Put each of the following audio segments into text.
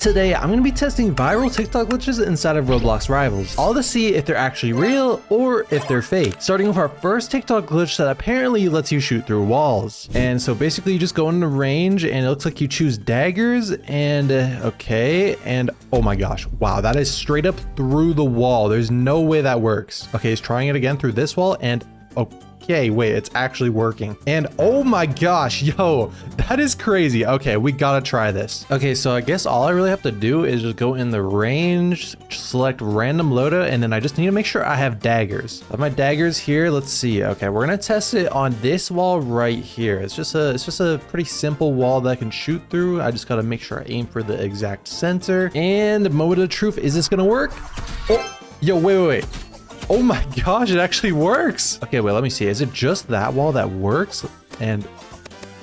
Today, I'm going to be testing viral TikTok glitches inside of Roblox Rivals, all to see if they're actually real or if they're fake. Starting with our first TikTok glitch that apparently lets you shoot through walls. And so basically you just go into range and it looks like you choose daggers and okay. And oh my gosh, wow, that is straight up through the wall. There's no way that works. Okay, he's trying it again through this wall and okay, wait, it's actually working. And oh my gosh, yo, that is crazy. Okay, we gotta try this. Okay, so I guess all I really have to do is just go in the range, select random loadout, and then I just need to make sure I have daggers. I have my daggers here. Let's see. Okay, we're gonna test it on this wall right here. It's just a pretty simple wall that I can shoot through. I just gotta make sure I aim for the exact center. And the moment of truth, is this gonna work? Oh, yo, wait. Oh my gosh, it actually works. Okay, wait, let me see. Is it just that wall that works? And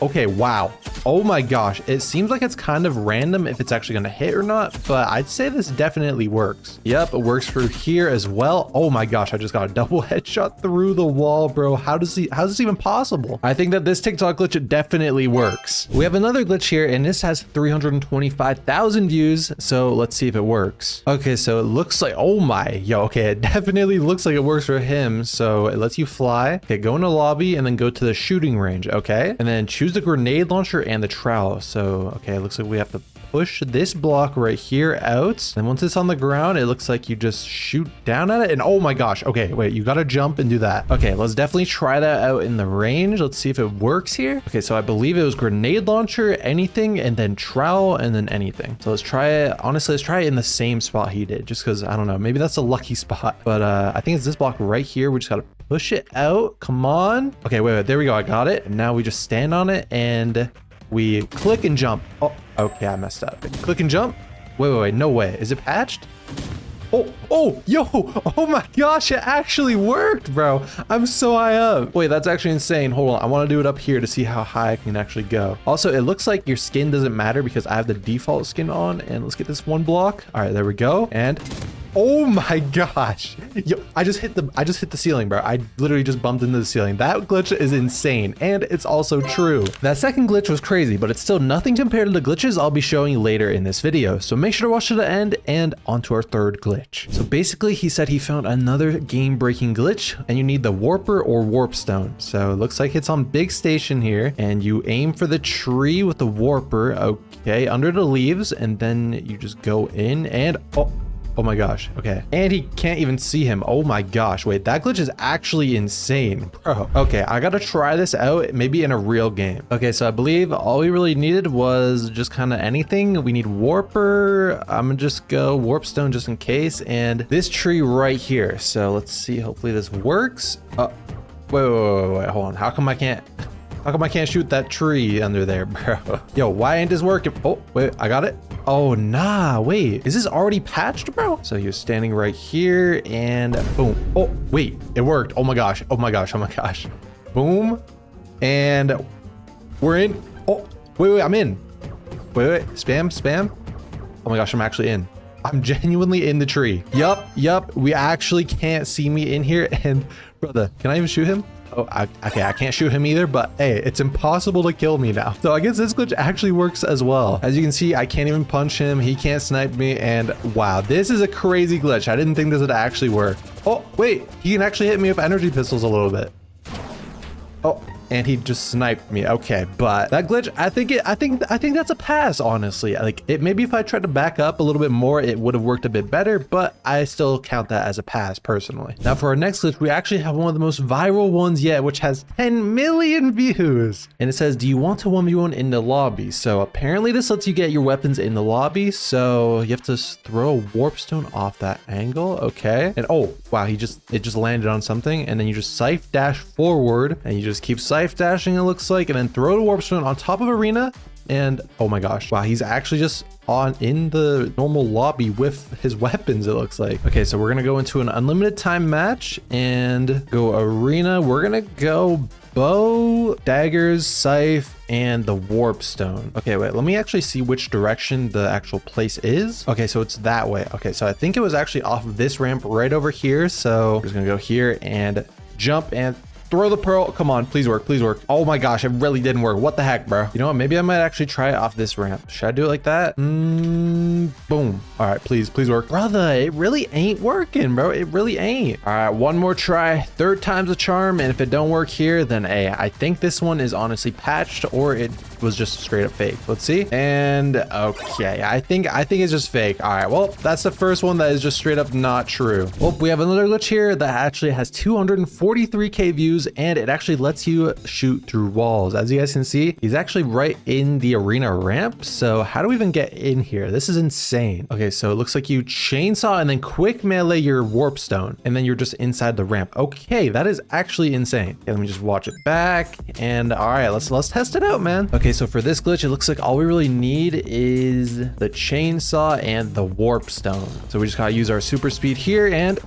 okay, wow. Oh my gosh, it seems like it's kind of random if it's actually gonna hit or not, but I'd say this definitely works. Yep, it works through here as well. Oh my gosh, I just got a double headshot through the wall, bro. How's this even possible? I think that this TikTok glitch definitely works. We have another glitch here, and this has 325,000 views, so let's see if it works. Okay, so it looks like, oh my, yo, okay, it definitely looks like it works for him. So it lets you fly. Okay, go in the lobby and then go to the shooting range, okay? And then choose the grenade launcher and the trowel. So okay, it looks like we have to push this block right here out, and once it's on the ground, it looks like you just shoot down at it. And oh my gosh, okay, wait, you gotta jump and do that. Okay, let's definitely try that out in the range. Let's see if it works here. Okay, so I believe it was grenade launcher, anything, and then trowel, and then anything. So let's try it. Honestly, let's try it in the same spot he did, just because I don't know, maybe that's a lucky spot. But I think it's this block right here. We just gotta push it out. Come on. Okay, wait, there we go. I got it. And now we just stand on it and we click and jump. Oh, okay, I messed up. Click and jump. Wait, no way. Is it patched? Oh, yo, oh my gosh, it actually worked, bro. I'm so high up. Wait, that's actually insane. Hold on, I want to do it up here to see how high I can actually go. Also, it looks like your skin doesn't matter because I have the default skin on. And let's get this one block. All right, there we go. And oh my gosh, yo, I just hit the ceiling, bro. I literally just bumped into the ceiling. That glitch is insane, and it's also true. That second glitch was crazy, but it's still nothing compared to the glitches I'll be showing later in this video. So make sure to watch to the end and onto our third glitch. So basically, he said he found another game-breaking glitch, and you need the warper or warp stone. So it looks like it's on big station here, and you aim for the tree with the warper, okay, under the leaves, and then you just go in and oh my gosh, okay. And he can't even see him. Oh my gosh, wait, that glitch is actually insane, bro. Okay, I gotta try this out, maybe in a real game. Okay, so I believe all we really needed was just kind of anything. We need warper. I'm gonna just go warpstone just in case, and this tree right here. So let's see, hopefully this works. Wait, hold on. How come I can't shoot that tree under there, bro? Yo, why ain't this working? Oh, wait, I got it. Oh, nah, wait. Is this already patched, bro? So he was standing right here and boom. Oh, wait, it worked. Oh my gosh. Boom. And we're in. Oh, wait, I'm in. Wait, spam. Oh my gosh, I'm actually in. I'm genuinely in the tree. Yup. We actually can't see me in here. And brother, can I even shoot him? Oh, okay, I can't shoot him either, but hey, it's impossible to kill me now. So I guess this glitch actually works as well. As you can see, I can't even punch him. He can't snipe me. And wow, this is a crazy glitch. I didn't think this would actually work. Oh, wait, he can actually hit me with energy pistols a little bit. Oh, and he just sniped me. Okay, but that glitch, I think that's a pass, honestly. Like, it maybe if I tried to back up a little bit more, it would have worked a bit better, but I still count that as a pass personally. Now for our next glitch, we actually have one of the most viral ones yet, which has 10 million views. And it says, do you want to 1v1 in the lobby? So apparently this lets you get your weapons in the lobby. So you have to throw a warpstone off that angle. Okay. And oh, wow, it just landed on something. And then you just scythe dash forward and you just keep scythe dashing, it looks like, and then throw the warpstone on top of arena. And oh my gosh, wow, he's actually just in the normal lobby with his weapons, it looks like. Okay, so we're gonna go into an unlimited time match and go arena. We're gonna go bow, daggers, scythe, and the warpstone. Okay, wait, let me actually see which direction the actual place is. Okay, so it's that way. Okay, so I think it was actually off of this ramp right over here. So we're just gonna go here and jump and throw the pearl. Come on, please work, please work. Oh my gosh, it really didn't work. What the heck, bro? You know what? Maybe I might actually try it off this ramp. Should I do it like that? Boom. All right, please work. Brother, it really ain't working, bro. It really ain't. All right, one more try. Third time's a charm. And if it don't work here, then hey, I think this one is honestly patched or it was just straight up fake. Let's see. And okay, I think it's just fake. All right, well, that's the first one that is just straight up not true. Well, we have another glitch here that actually has 243k views and it actually lets you shoot through walls. As you guys can see, he's actually right in the arena ramp. So how do we even get in here? This is insane. Okay, so it looks like you chainsaw and then quick melee your warp stone and then you're just inside the ramp. Okay, that is actually insane. Okay, let me just watch it back. And all right, let's test it out, man. Okay, so for this glitch, it looks like all we really need is the chainsaw and the warp stone. So we just gotta use our super speed here and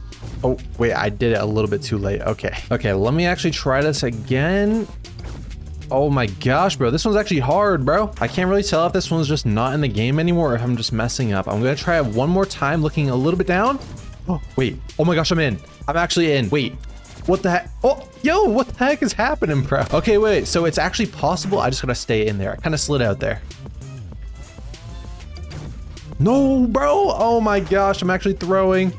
oh wait, I did it a little bit too late. Okay, let me actually try this again. Oh my gosh, bro, this one's actually hard, bro. I can't really tell if this one's just not in the game anymore or if I'm just messing up. I'm gonna try it one more time, looking a little bit down. Oh wait, oh my gosh, I'm in. I'm actually in. Wait, what the heck? Oh, yo, what the heck is happening, bro? Okay, wait, so it's actually possible. I just gotta stay in there. I kind of slid out there. No, bro. Oh my gosh, I'm actually throwing.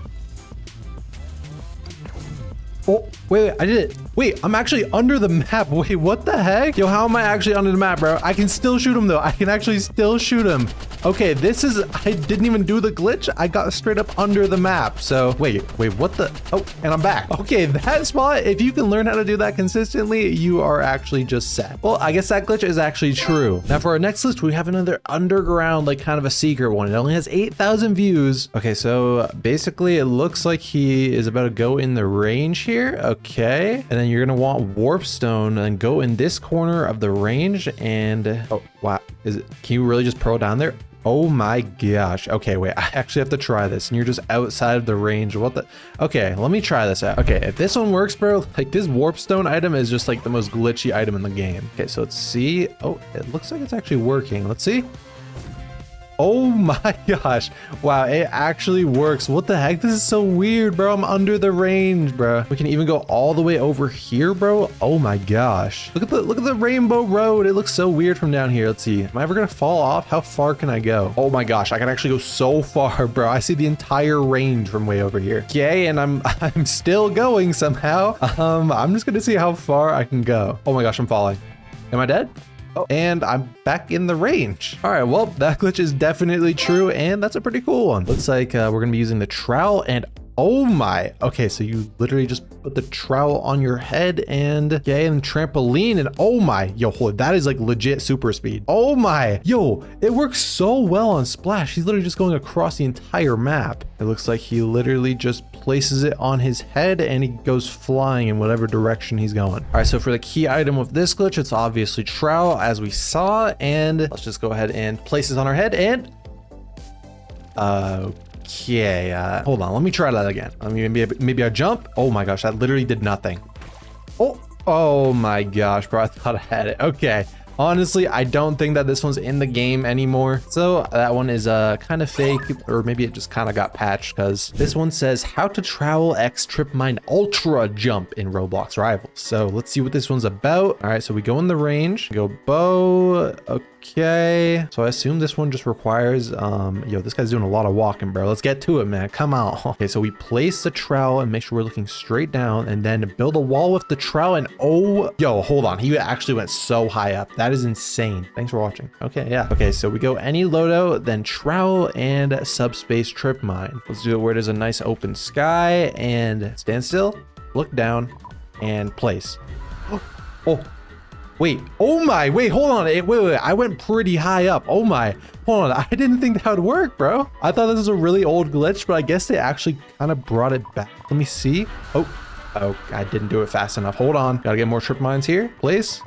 Oh, wait, I did it. Wait, I'm actually under the map. Wait, what the heck? Yo, how am I actually under the map, bro? I can still shoot him though. I can actually still shoot him. Okay, I didn't even do the glitch. I got straight up under the map. So wait, what the? Oh, and I'm back. Okay, that spot, if you can learn how to do that consistently, you are actually just set. Well, I guess that glitch is actually true. Now for our next list, we have another underground, like kind of a secret one. It only has 8,000 views. Okay, so basically it looks like he is about to go in the range here. Okay, and then you're gonna want warp stone and go in this corner of the range and oh wow, can you really just pro down there? Oh my gosh. Okay, wait, I actually have to try this and you're just outside of the range. What the? Okay, let me try this out. Okay, if this one works, bro, like this warp stone item is just like the most glitchy item in the game. Okay, so let's see. Oh, it looks like it's actually working. Let's see. Oh my gosh. Wow, it actually works. What the heck? This is so weird, bro. I'm under the range, bro. We can even go all the way over here, bro. Oh my gosh. Look at the rainbow road. It looks so weird from down here. Let's see. Am I ever gonna fall off? How far can I go? Oh my gosh, I can actually go so far, bro. I see the entire range from way over here. Okay, and I'm still going somehow. I'm just gonna see how far I can go. Oh my gosh, I'm falling. Am I dead? Oh, and I'm back in the range. All right, well, that glitch is definitely true, and that's a pretty cool one. Looks like we're gonna be using the trowel, and oh my. Okay, so you literally just put the trowel on your head and trampoline, and oh my, yo, that is like legit super speed. Oh my, yo, it works so well on Splash. He's literally just going across the entire map. It looks like he literally just places it on his head and he goes flying in whatever direction he's going. All right, so for the key item of this glitch, it's obviously trowel as we saw, and let's just go ahead and place it on our head and okay, hold on, let me try that again. I mean, maybe I jump. Oh my gosh, that literally did nothing. Oh my gosh, bro, I thought I had it. Okay, honestly, I don't think that this one's in the game anymore. So that one is kind of fake, or maybe it just kind of got patched, because this one says how to trowel X trip mine ultra jump in Roblox Rivals. So let's see what this one's about. All right, so we go in the range, go bow. Okay, so I assume this one just requires yo, this guy's doing a lot of walking, bro. Let's get to it, man. Come on. Okay, so we place the trowel and make sure we're looking straight down, and then build a wall with the trowel, and oh, yo, hold on, he actually went so high up. That is insane. Thanks for watching. Okay, yeah. Okay, so we go any loadout, then trowel and subspace trip mine. Let's do it where there's a nice open sky, and stand still, look down, and place. Oh, wait, oh my, wait, hold on, wait, I went pretty high up. Oh my, hold on, I didn't think that would work, bro. I thought this was a really old glitch, but I guess they actually kind of brought it back. Let me see. Oh, I didn't do it fast enough. Hold on, gotta get more trip mines here, please.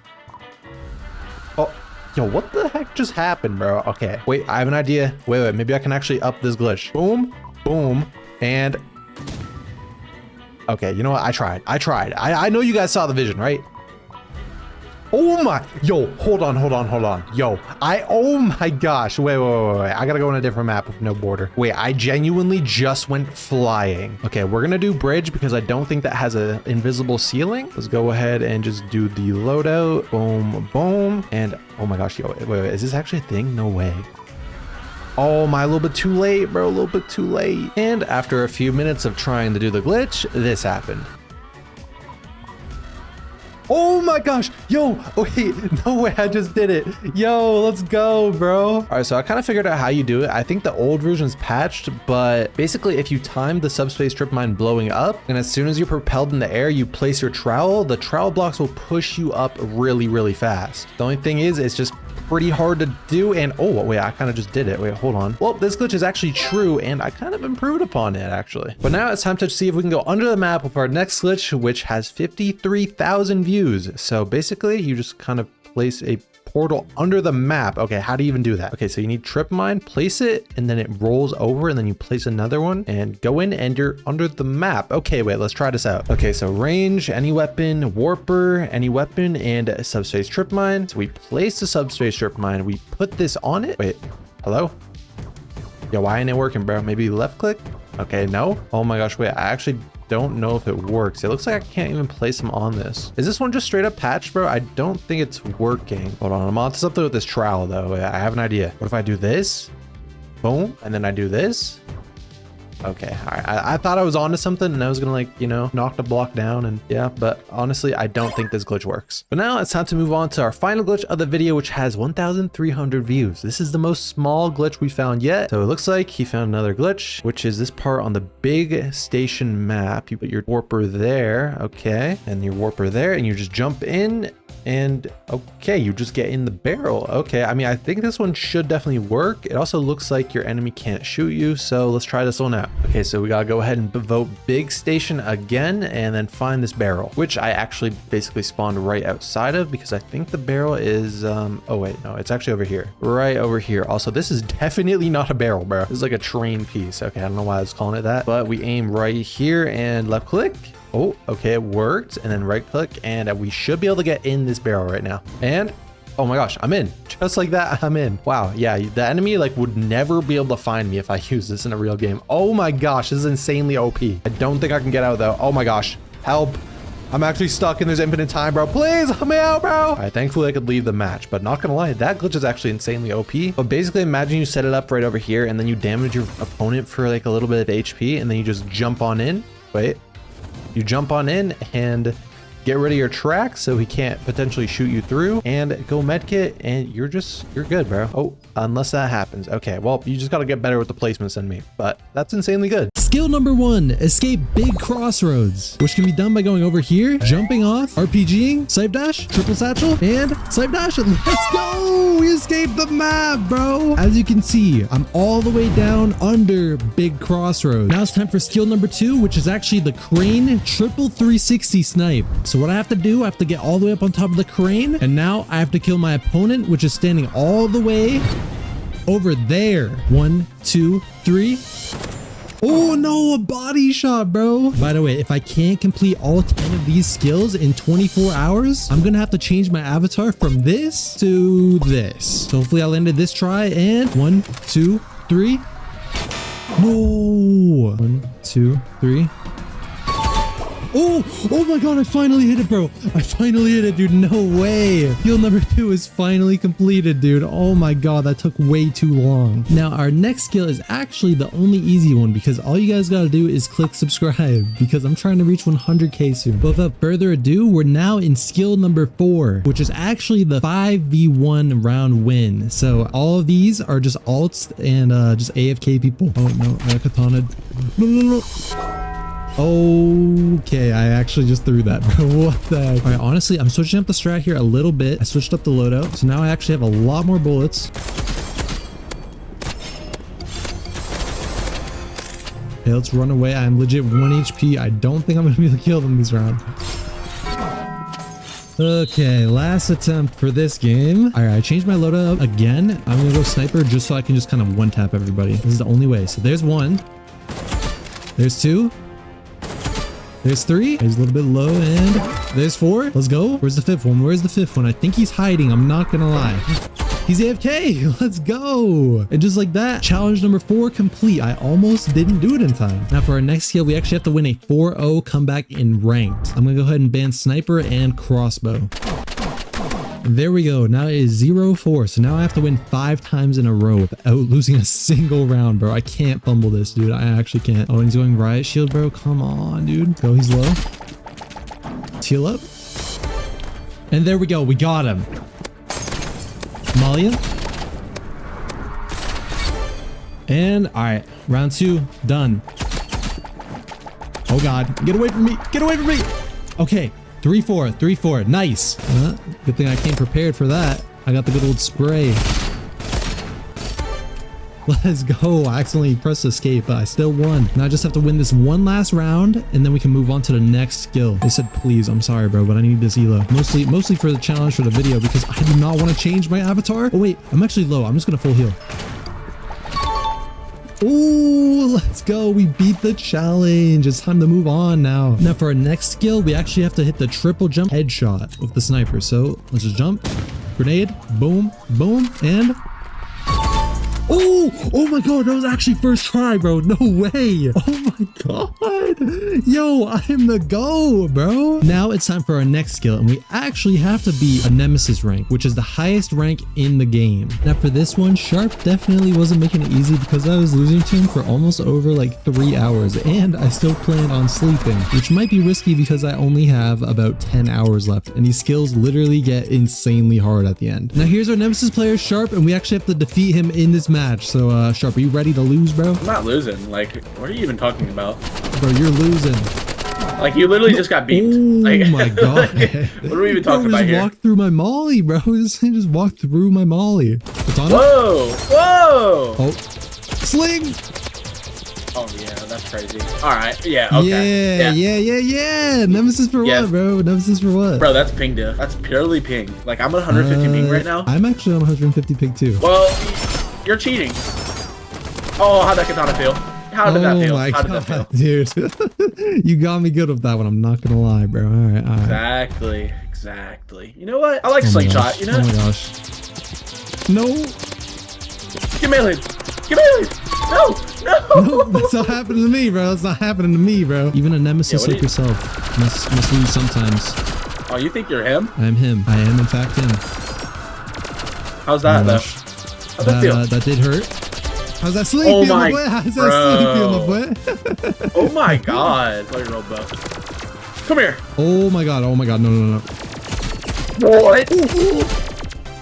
Oh, yo, what the heck just happened, bro? Okay, wait, I have an idea. Wait, maybe I can actually up this glitch. Boom, boom, and okay, you know what, I tried. I know you guys saw the vision, right? Oh my, yo, hold on. Yo, oh my gosh. Wait. I gotta go on a different map with no border. Wait, I genuinely just went flying. Okay, we're gonna do bridge because I don't think that has an invisible ceiling. Let's go ahead and just do the loadout. Boom, boom. And oh my gosh, yo, wait, is this actually a thing? No way. Oh my, a little bit too late, bro, a little bit too late. And after a few minutes of trying to do the glitch, this happened. Oh my gosh, yo, wait, no way, I just did it. Yo, let's go, bro. All right, so I kind of figured out how you do it. I think the old version's patched, but basically if you time the subspace strip mine blowing up, and as soon as you're propelled in the air, you place your trowel, the trowel blocks will push you up really, really fast. The only thing is, it's just pretty hard to do. And oh wait, I kind of just did it. Wait, hold on. Well, this glitch is actually true and I kind of improved upon it actually. But now it's time to see if we can go under the map with our next glitch, which has 53,000 views. So basically you just kind of place a portal under the map. Okay, how do you even do that? Okay, so you need trip mine, place it, and then it rolls over, and then you place another one and go in and you're under the map. Okay, wait, let's try this out. Okay, so range, any weapon, warper, any weapon, and a subspace trip mine. So we place the subspace trip mine, we put this on it. Wait, hello? Yo, why ain't it working, bro? Maybe left click? Okay, no. Oh my gosh, wait, I actually don't know if it works. It looks like I can't even place them on this. Is this one just straight up patched, bro? I don't think it's working. Hold on, I'm on to something with this trowel though. I have an idea. What if I do this? Boom, and then I do this? Okay, all right. I thought I was onto something and I was gonna, like, you know, knock the block down, and yeah, but honestly, I don't think this glitch works. But now it's time to move on to our final glitch of the video, which has 1,300 views. This is the most small glitch we found yet. So it looks like he found another glitch, which is this part on the big station map. You put your warper there, okay, and your warper there, and you just jump in. And okay, you just get in the barrel. Okay, I mean, I think this one should definitely work. It also looks like your enemy can't shoot you, so let's try this one out. Okay, so we gotta go ahead and vote big station again and then find this barrel, which I actually basically spawned right outside of, because I think the barrel is oh wait, no, it's actually over here, right over here. Also, this is definitely not a barrel, bro. This is like a train piece. Okay, I don't know why I was calling it that, but we aim right here and left click. Oh, okay, it worked. And then right click, and we should be able to get in this barrel right now. And oh my gosh, I'm in. Just like that, I'm in. Wow, yeah, the enemy like would never be able to find me if I use this in a real game. Oh my gosh, this is insanely OP. I don't think I can get out though. Oh my gosh, help. I'm actually stuck and there's infinite time, bro. Please help me out, bro. All right, thankfully I could leave the match, but not gonna lie, that glitch is actually insanely OP. But basically imagine you set it up right over here and then you damage your opponent for like a little bit of HP and then you just jump on in. Wait. You jump on in and get rid of your track so he can't potentially shoot you through, and go medkit, and you're good, bro. Oh, unless that happens. Okay, well, you just got to get better with the placements than me, but that's insanely good. Skill number 1, escape big crossroads, which can be done by going over here, jumping off, RPGing, side dash, triple satchel, and side dash, and let's go! We escaped the map, bro! As you can see, I'm all the way down under big crossroads. Now it's time for skill number 2, which is actually the crane triple 360 snipe. So what I have to do, I have to get all the way up on top of the crane, and now I have to kill my opponent, which is standing all the way over there. 1, 2, 3. Oh no, a body shot, bro. By the way, if I can't complete all 10 of these skills in 24 hours, I'm gonna have to change my avatar from this to this. So hopefully I'll end it this try, and 1, 2, 3. No. 1, 2, 3. Oh my god, I finally hit it, bro. I finally hit it, dude. No way. Skill number 2 is finally completed, dude. Oh my god, that took way too long. Now, our next skill is actually the only easy one, because all you guys gotta do is click subscribe, because I'm trying to reach 100k soon. But without further ado, we're now in skill number 4, which is actually the 5v1 round win. So all of these are just alts and just AFK people. Oh no, katana. No. Okay, I actually just threw that, bro. What the heck? All right, honestly, I'm switching up the strat here a little bit. I switched up the loadout, so now I actually have a lot more bullets. Okay, let's run away. I'm legit 1 HP. I don't think I'm gonna be able to kill them this round. Okay, last attempt for this game. All right, I changed my loadout again. I'm gonna go sniper just so I can just kind of one-tap everybody. This is the only way. So there's 1. There's 2. There's 3. He's a little bit low, and there's 4. Let's go. Where's the 5th one? Where's the 5th one? I think he's hiding. I'm not gonna lie. He's AFK. Let's go. And just like that, challenge number 4 complete. I almost didn't do it in time. Now for our next skill, we actually have to win a 4-0 comeback in ranked. I'm gonna go ahead and ban sniper and crossbow. There we go. Now it is 0-4. So now I have to win 5 times in a row without losing a single round, bro. I can't fumble this, dude. I actually can't. Oh, and he's going riot shield, bro. Come on, dude. Go, he's low. Heal up. And there we go. We got him. Molly. And all right, round 2 done. Oh God, get away from me. Get away from me. Okay. 3-4, 3-4. Nice. Good thing I came prepared for that. I got the good old spray. Let's go. I accidentally pressed escape, but I still won. Now I just have to win this one last round, and then we can move on to the next skill. They said, please, I'm sorry, bro, but I need this elo. Mostly for the challenge for the video, because I do not want to change my avatar. Oh, wait, I'm actually low. I'm just going to full heal. Oh, let's go. We beat the challenge. It's time to move on now. Now for our next skill, we actually have to hit the triple jump headshot with the sniper. So let's just jump, grenade, boom, boom, and oh my God, that was actually first try, bro. No way. Oh my God. Yo, I am the go, bro. Now it's time for our next skill, and we actually have to beat a nemesis rank, which is the highest rank in the game. Now for this one, Sharp definitely wasn't making it easy because I was losing to him for almost over like 3 hours, and I still planned on sleeping, which might be risky because I only have about 10 hours left, and these skills literally get insanely hard at the end. Now here's our nemesis player, Sharp, and we actually have to defeat him in this match. So Sharp, are you ready to lose, bro? I'm not losing. Like, what are you even talking about? Bro, you're losing. Like, you literally just got beat. Oh like, my God. Like, what are we even talking about here? Just walked through my molly, bro. He just walked through my molly. What's on Whoa! Whoa! Oh, sling! Oh yeah, that's crazy. All right, yeah, okay. Yeah. Nemesis for what, bro? Nemesis for what? Bro, that's ping diff. That's purely ping. Like, I'm at 150 ping right now. I'm actually on 150 ping too. Well, you're cheating. Oh, how'd that katana feel? How did that feel? How did that feel? Dude, you got me good with that one. I'm not gonna lie, bro. All right. Exactly. You know what? I like slingshot. You know? Oh my gosh. No. Get melee. No, that's not happening to me, bro. That's not happening to me, bro. Even a nemesis like yourself must lose sometimes. Oh, you think you're him? I am him. I am, in fact, him. How's that, though? How'd that feel? That did hurt. How's that sleep feel, my boy? How's that sleep feel, my boy? Oh my God. Play your bow. Come here. Oh my God. No. What? Ooh.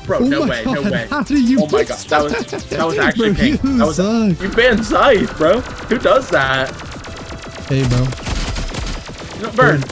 Bro, no way. How do you? Oh my God, that was actually pink. You banned Scythe, bro. Who does that? Hey, bro. No, burn.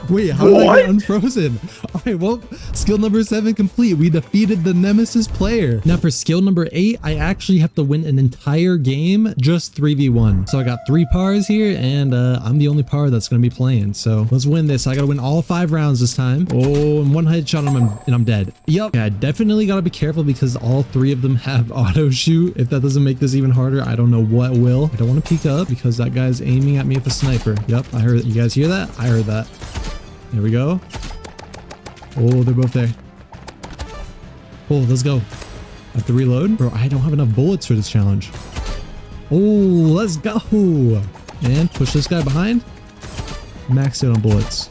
Wait, how did I get unfrozen? All right, well, skill number 7 complete. We defeated the nemesis player. Now for skill number 8, I actually have to win an entire game just 3v1. So I got 3 pars here, and I'm the only par that's going to be playing. So let's win this. I got to win all 5 rounds this time. Oh, and 1 headshot and I'm dead. Yep. Yeah, I definitely got to be careful because all 3 of them have auto shoot. If that doesn't make this even harder, I don't know what will. I don't want to peek up because that guy's aiming at me with a sniper. Yep, I heard it. You guys hear that? I heard that. There we go. Oh, they're both there. Oh, let's go. I have to reload. Bro, I don't have enough bullets for this challenge. Oh, let's go. And push this guy behind. Max it on bullets.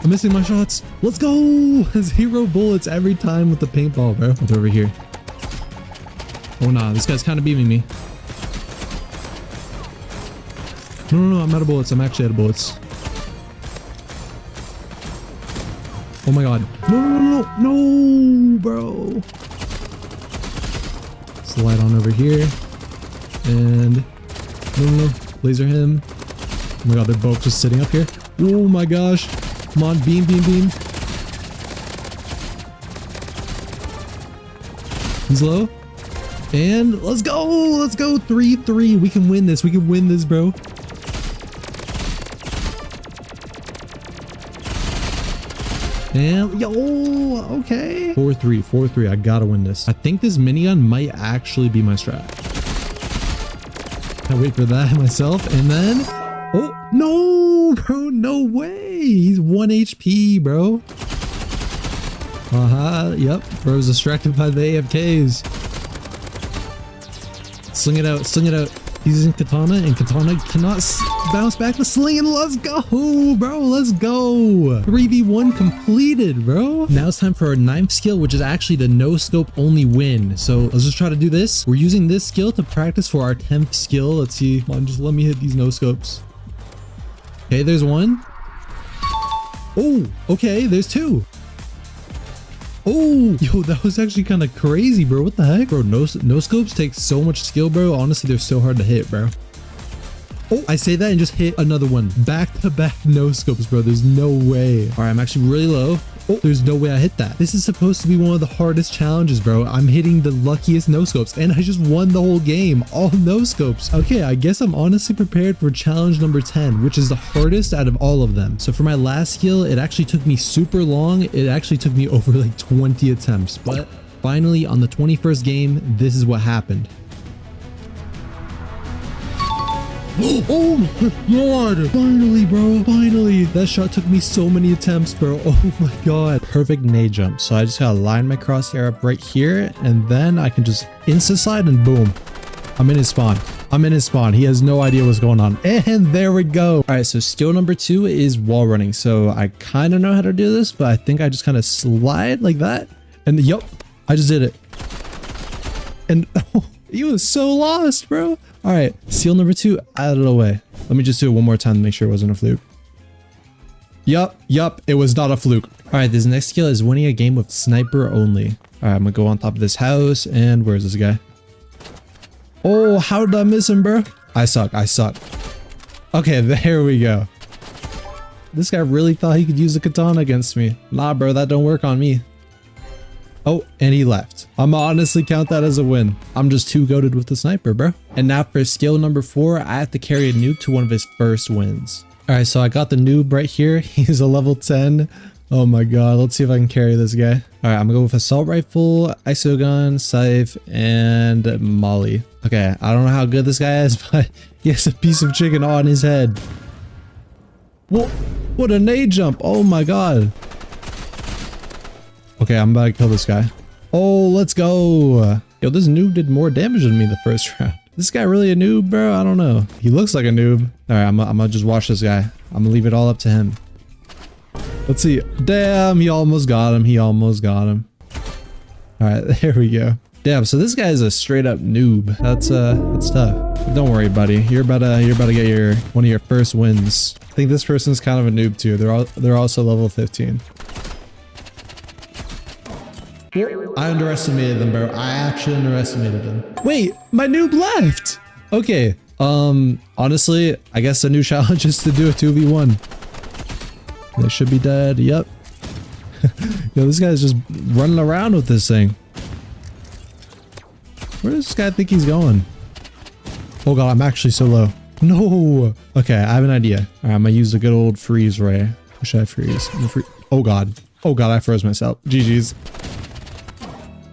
I'm missing my shots. Let's go. 0 bullets every time with the paintball, bro. What's over here? Oh, nah. This guy's kind of beaming me. No, I'm out of bullets. I'm actually out of bullets. Oh my God. No, bro. Slide on over here. And no. Laser him. Oh my God, they're both just sitting up here. Oh my gosh. Come on, beam. He's low. And let's go. 3-3. We can win this, bro. And yo, okay. 4-3. I gotta win this. I think this minigun might actually be my strat. I wait for that myself, and then, oh no, bro, no way. He's 1 HP, bro. Yep, bro's distracted by the AFKs. Sling it out, sling it out. He's using katana, and katana cannot bounce back the sling, and let's go, bro, let's go. 3v1 completed, bro. Now it's time for our 9th skill, which is actually the no scope only win. So let's just try to do this. We're using this skill to practice for our 10th skill. Let's see. Come on, just let me hit these no scopes. Okay, there's one. Oh, okay, there's two. Oh, yo, that was actually kind of crazy, bro. What the heck? Bro, no scopes take so much skill, bro. Honestly, they're so hard to hit, bro. Oh, I say that and just hit another one. Back to back no scopes, bro. There's no way. All right, I'm actually really low. Oh, there's no way I hit that. This is supposed to be one of the hardest challenges, bro. I'm hitting the luckiest no scopes, and I just won the whole game. All no scopes. Okay, I guess I'm honestly prepared for challenge number 10, which is the hardest out of all of them. So for my last skill, it actually took me super long. It actually took me over like 20 attempts, but finally on the 21st game, this is what happened. Oh my god, finally, bro, finally. That shot took me so many attempts, bro. Oh my god. Perfect nade jump. So I just gotta line my crosshair up right here, and then I can just insta slide, and boom, I'm in his spawn. I'm in his spawn. He has no idea what's going on, and there we go. All right, so skill number 2 is wall running. So I kind of know how to do this, but I think I just kind of slide like that, and yup, I just did it. And oh, he was so lost, bro. All right, skill number 2 out of the way. Let me just do it one more time to make sure it wasn't a fluke. Yup, it was not a fluke. All right, this next skill is winning a game with sniper only. All right, I'm gonna go on top of this house, and where's this guy? Oh, how did I miss him, bro? I suck. Okay, there we go. This guy really thought he could use the katana against me. Nah, bro, that don't work on me. Oh, and he left. I'm honestly count that as a win. I'm just too goated with the sniper, bro. And now for skill number 4, I have to carry a noob to one of his first wins. All right, so I got the noob right here. He's a level 10. Oh my god, let's see if I can carry this guy. All right, I'm gonna go with assault rifle, iso gun, scythe, and molly. Okay, I don't know how good this guy is, but he has a piece of chicken on his head. Whoa, what a nade jump. Oh my god. Okay, I'm about to kill this guy. Oh, let's go. Yo, this noob did more damage than me the first round. This guy really a noob, bro? I don't know. He looks like a noob. All right, I'm gonna just watch this guy. I'm gonna leave it all up to him. Let's see. Damn, he almost got him. All right, there we go. Damn, so this guy is a straight up noob. That's tough. But don't worry, buddy. You're about to get one of your first wins. I think this person's kind of a noob too. They're also level 15. I underestimated them, bro. I actually underestimated them. Wait, my noob left. Okay. Honestly, I guess the new challenge is to do a 2v1. They should be dead. Yep. Yo, this guy's just running around with this thing. Where does this guy think he's going? Oh god, I'm actually so low. No. Okay, I have an idea. All right, I'm gonna use the good old freeze ray. What should I freeze? Oh god. Oh god, I froze myself. GG's.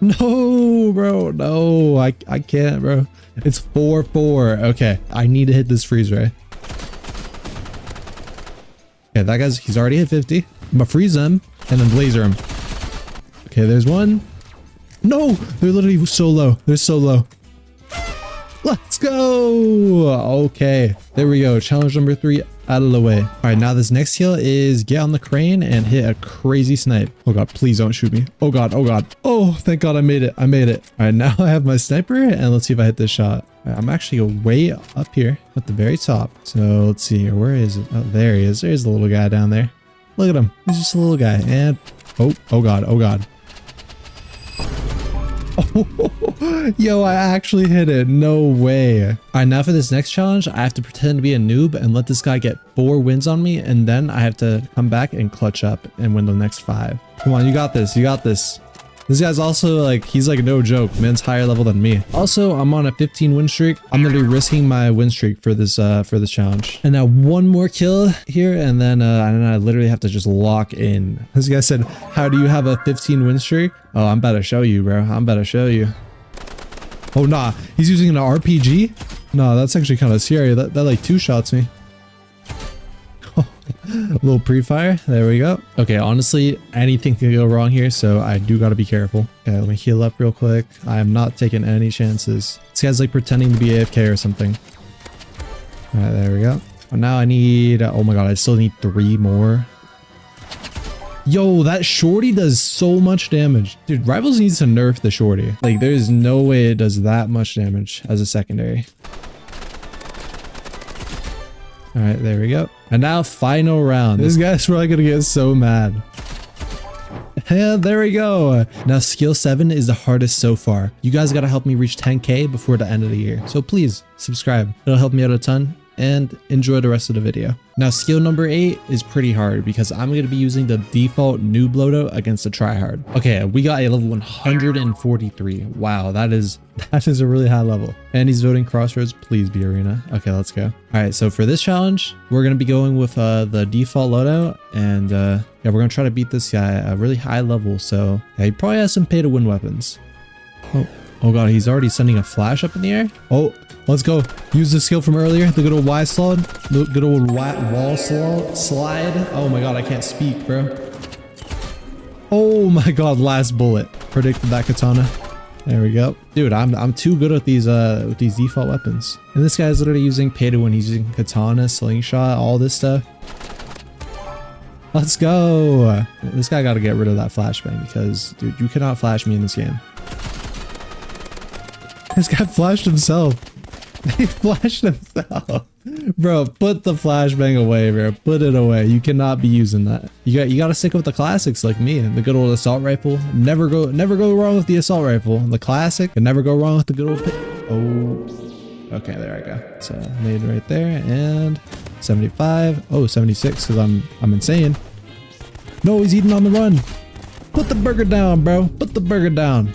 No, bro. No, I can't, bro. It's 4-4. Okay, I need to hit this freeze ray. Okay, that guy's, he's already hit 50. I'm gonna freeze them and then laser him. Okay, there's one. No, they're literally so low. They're so low. Let's go. Okay, there we go. Challenge number 3 out of the way. All right, now this next skill is get on the crane and hit a crazy snipe. Oh god, please don't shoot me. Oh god, oh god. Oh, thank god I made it. All right, now I have my sniper, and let's see if I hit this shot. All right, I'm actually way up here at the very top. So let's see here. Where is it? Oh, there he is. There's the little guy down there. Look at him. He's just a little guy. And oh god, oh god. Oh, yo, I actually hit it. No way. All right, now for this next challenge, I have to pretend to be a noob and let this guy get 4 wins on me, and then I have to come back and clutch up and win the next 5. Come on, you got this. You got this. This guy's also like, he's like no joke. Man's higher level than me. Also, I'm on a 15 win streak. I'm gonna be risking my win streak for this challenge. And now one more kill here, and then I literally have to just lock in. This guy said, "How do you have a 15 win streak?" Oh, I'm about to show you, bro. I'm about to show you. Oh nah, he's using an RPG. No, that's actually kind of scary. That like two shots me. A little pre-fire. There we go. Okay, honestly, anything can go wrong here, so I do got to be careful. Okay, let me heal up real quick. I am not taking any chances. This guy's like pretending to be AFK or something. All right, there we go. Now I need, oh my god, I still need 3 more. Yo, that shorty does so much damage. Dude, Rivals needs to nerf the shorty. Like, there's no way it does that much damage as a secondary. All right, there we go. And now final round. This guy's probably gonna get so mad. And there we go. Now skill 7 is the hardest so far. You guys gotta help me reach 10K before the end of the year. So please subscribe. It'll help me out a ton. And enjoy the rest of the video. Now skill number 8 is pretty hard because I'm going to be using the default noob loadout against the tryhard. Okay, we got a level 143. Wow, that is a really high level. And he's voting Crossroads. Please be arena. Okay, let's go. All right, so for this challenge, we're going to be going with the default loadout, and yeah, we're going to try to beat this guy at a really high level. So yeah, he probably has some pay to win weapons. Oh god, he's already sending a flash up in the air. Oh, let's go. Use the skill from earlier. The good old Y slide. The good old wall slide. Oh my god, I can't speak, bro. Oh my god, last bullet. Predicted that katana. There we go. Dude, I'm too good with these default weapons. And this guy's literally using pay to win. He's using katana, slingshot, all this stuff. Let's go. This guy got to get rid of that flashbang because, dude, you cannot flash me in this game. This guy flashed himself. He flashed himself. Bro, put the flashbang away, bro. Put it away. You cannot be using that. You got to stick with the classics like me. The good old assault rifle. Never go wrong with the assault rifle. The classic. And never go wrong with the good old Oh. Okay, there I go. So made right there, and 75. Oh, 76 because I'm insane. No, he's eating on the run. Put the burger down, bro. Put the burger down.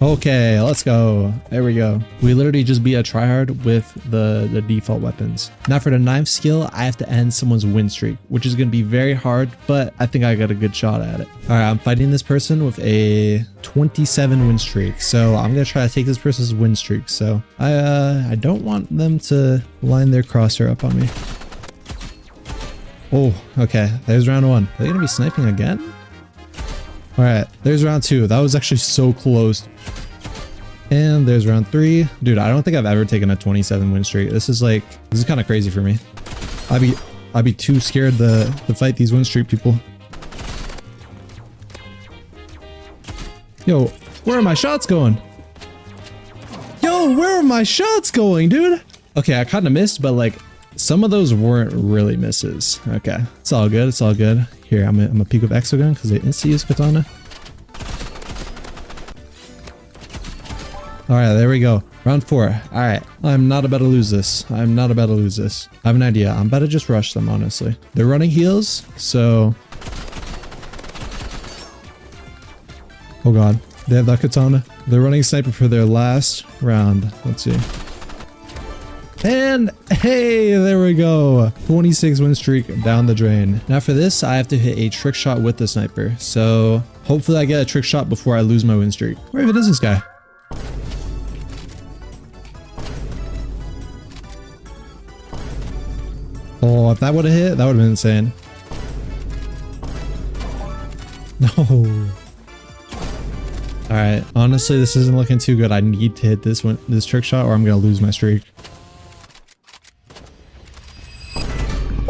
Okay, let's go. There we go. We literally just beat a tryhard with the default weapons. Now for the 9th skill, I have to end someone's win streak, which is going to be very hard, but I think I got a good shot at it. All right, I'm fighting this person with a 27 win streak. So I'm going to try to take this person's win streak. So I don't want them to line their crosshair up on me. Oh, okay. There's round 1. Are they going to be sniping again? All right, there's round 2. That was actually so close. And there's round 3. Dude, I don't think I've ever taken a 27 win streak. This is kind of crazy for me. I'd be too scared to fight these win streak people. Yo, where are my shots going? Yo, where are my shots going, dude? Okay, I kind of missed, but like some of those weren't really misses. Okay, it's all good. It's all good. Here, I'm gonna peek with Exogun because they insta use katana. All right, there we go. Round 4. All right, I'm not about to lose this. I'm not about to lose this. I have an idea. I'm about to just rush them, honestly. They're running heals, so... Oh god, they have that katana. They're running sniper for their last round. Let's see. And hey, there we go. 26 win streak down the drain. Now for this, I have to hit a trick shot with the sniper. So hopefully I get a trick shot before I lose my win streak. Where even is this guy? Oh, if that would have hit, that would have been insane. No. All right, honestly, this isn't looking too good. I need to hit this trick shot or I'm gonna lose my streak.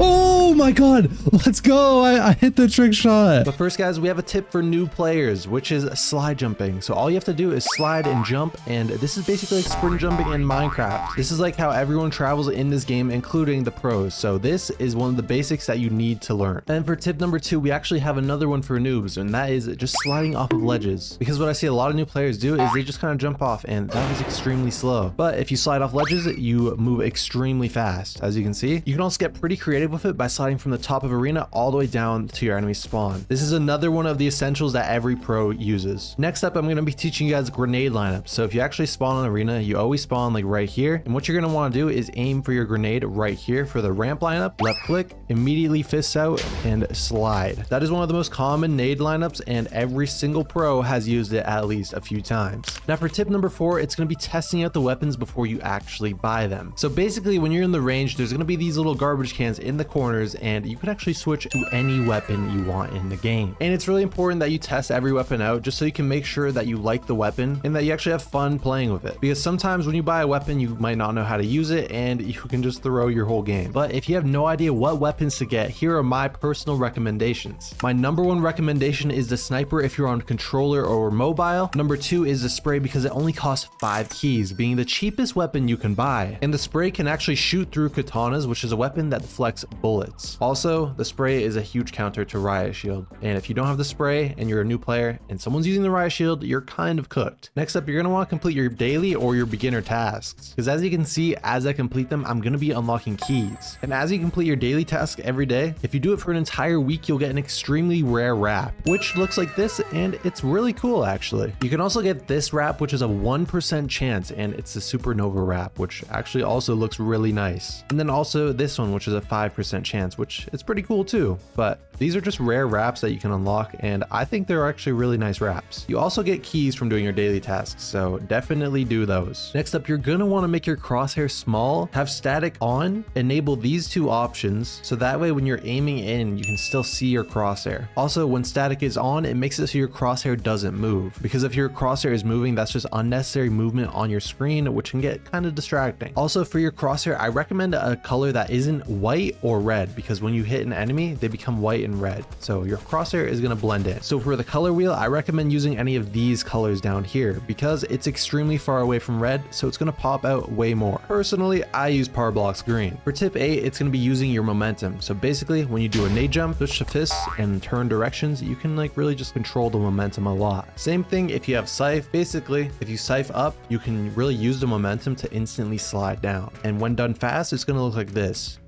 Oh my god, let's go. I hit the trick shot. But first, guys, we have a tip for new players, which is slide jumping. So all you have to do is slide and jump, and this is basically like sprint jumping in Minecraft. This is like how everyone travels in this game, including the pros. So this is one of the basics that you need to learn. And for tip number 2, we actually have another one for noobs, and that is just sliding off of ledges. Because what I see a lot of new players do is they just kind of jump off, and that is extremely slow. But if you slide off ledges, you move extremely fast. As you can see, you can also get pretty creative with it by sliding from the top of arena all the way down to your enemy spawn. This is another one of the essentials that every pro uses. Next up, I'm going to be teaching you guys grenade lineups. So if you actually spawn on arena, you always spawn like right here. And what you're going to want to do is aim for your grenade right here for the ramp lineup, left click, immediately fists out and slide. That is one of the most common nade lineups, and every single pro has used it at least a few times. Now for tip number 4, it's going to be testing out the weapons before you actually buy them. So basically when you're in the range, there's going to be these little garbage cans in the corners, and you can actually switch to any weapon you want in the game. And it's really important that you test every weapon out just so you can make sure that you like the weapon and that you actually have fun playing with it. Because sometimes when you buy a weapon, you might not know how to use it and you can just throw your whole game. But if you have no idea what weapons to get, here are my personal recommendations. My number 1 recommendation is the sniper if you're on controller or mobile. Number 2 is the spray because it only costs 5 keys, being the cheapest weapon you can buy. And the spray can actually shoot through katanas, which is a weapon that deflects bullets. Also, the spray is a huge counter to riot shield. And if you don't have the spray and you're a new player and someone's using the riot shield, you're kind of cooked. Next up, you're going to want to complete your daily or your beginner tasks. Because as you can see, as I complete them, I'm going to be unlocking keys. And as you complete your daily task every day, if you do it for an entire week, you'll get an extremely rare wrap, which looks like this, and it's really cool actually. You can also get this wrap, which is a 1% chance, and it's the supernova wrap, which actually also looks really nice. And then also this one, which is a 5% chance, which is pretty cool too. But these are just rare wraps that you can unlock, and I think they're actually really nice wraps. You also get keys from doing your daily tasks, so definitely do those. Next up, you're gonna want to make your crosshair small, have static on, enable these 2 options, so that way when you're aiming in, you can still see your crosshair. Also, when static is on, it makes it so your crosshair doesn't move, because if your crosshair is moving, that's just unnecessary movement on your screen, which can get kind of distracting. Also, for your crosshair, I recommend a color that isn't white or red, because when you hit an enemy, they become white and red. So your crosshair is going to blend in. So for the color wheel, I recommend using any of these colors down here because it's extremely far away from red, so it's going to pop out way more. Personally, I use parblox green. For tip 8, it's going to be using your momentum. So basically, when you do a nade jump, switch to fists and turn directions, you can like really just control the momentum a lot. Same thing if you have scythe. Basically, if you scythe up, you can really use the momentum to instantly slide down. And when done fast, it's going to look like this.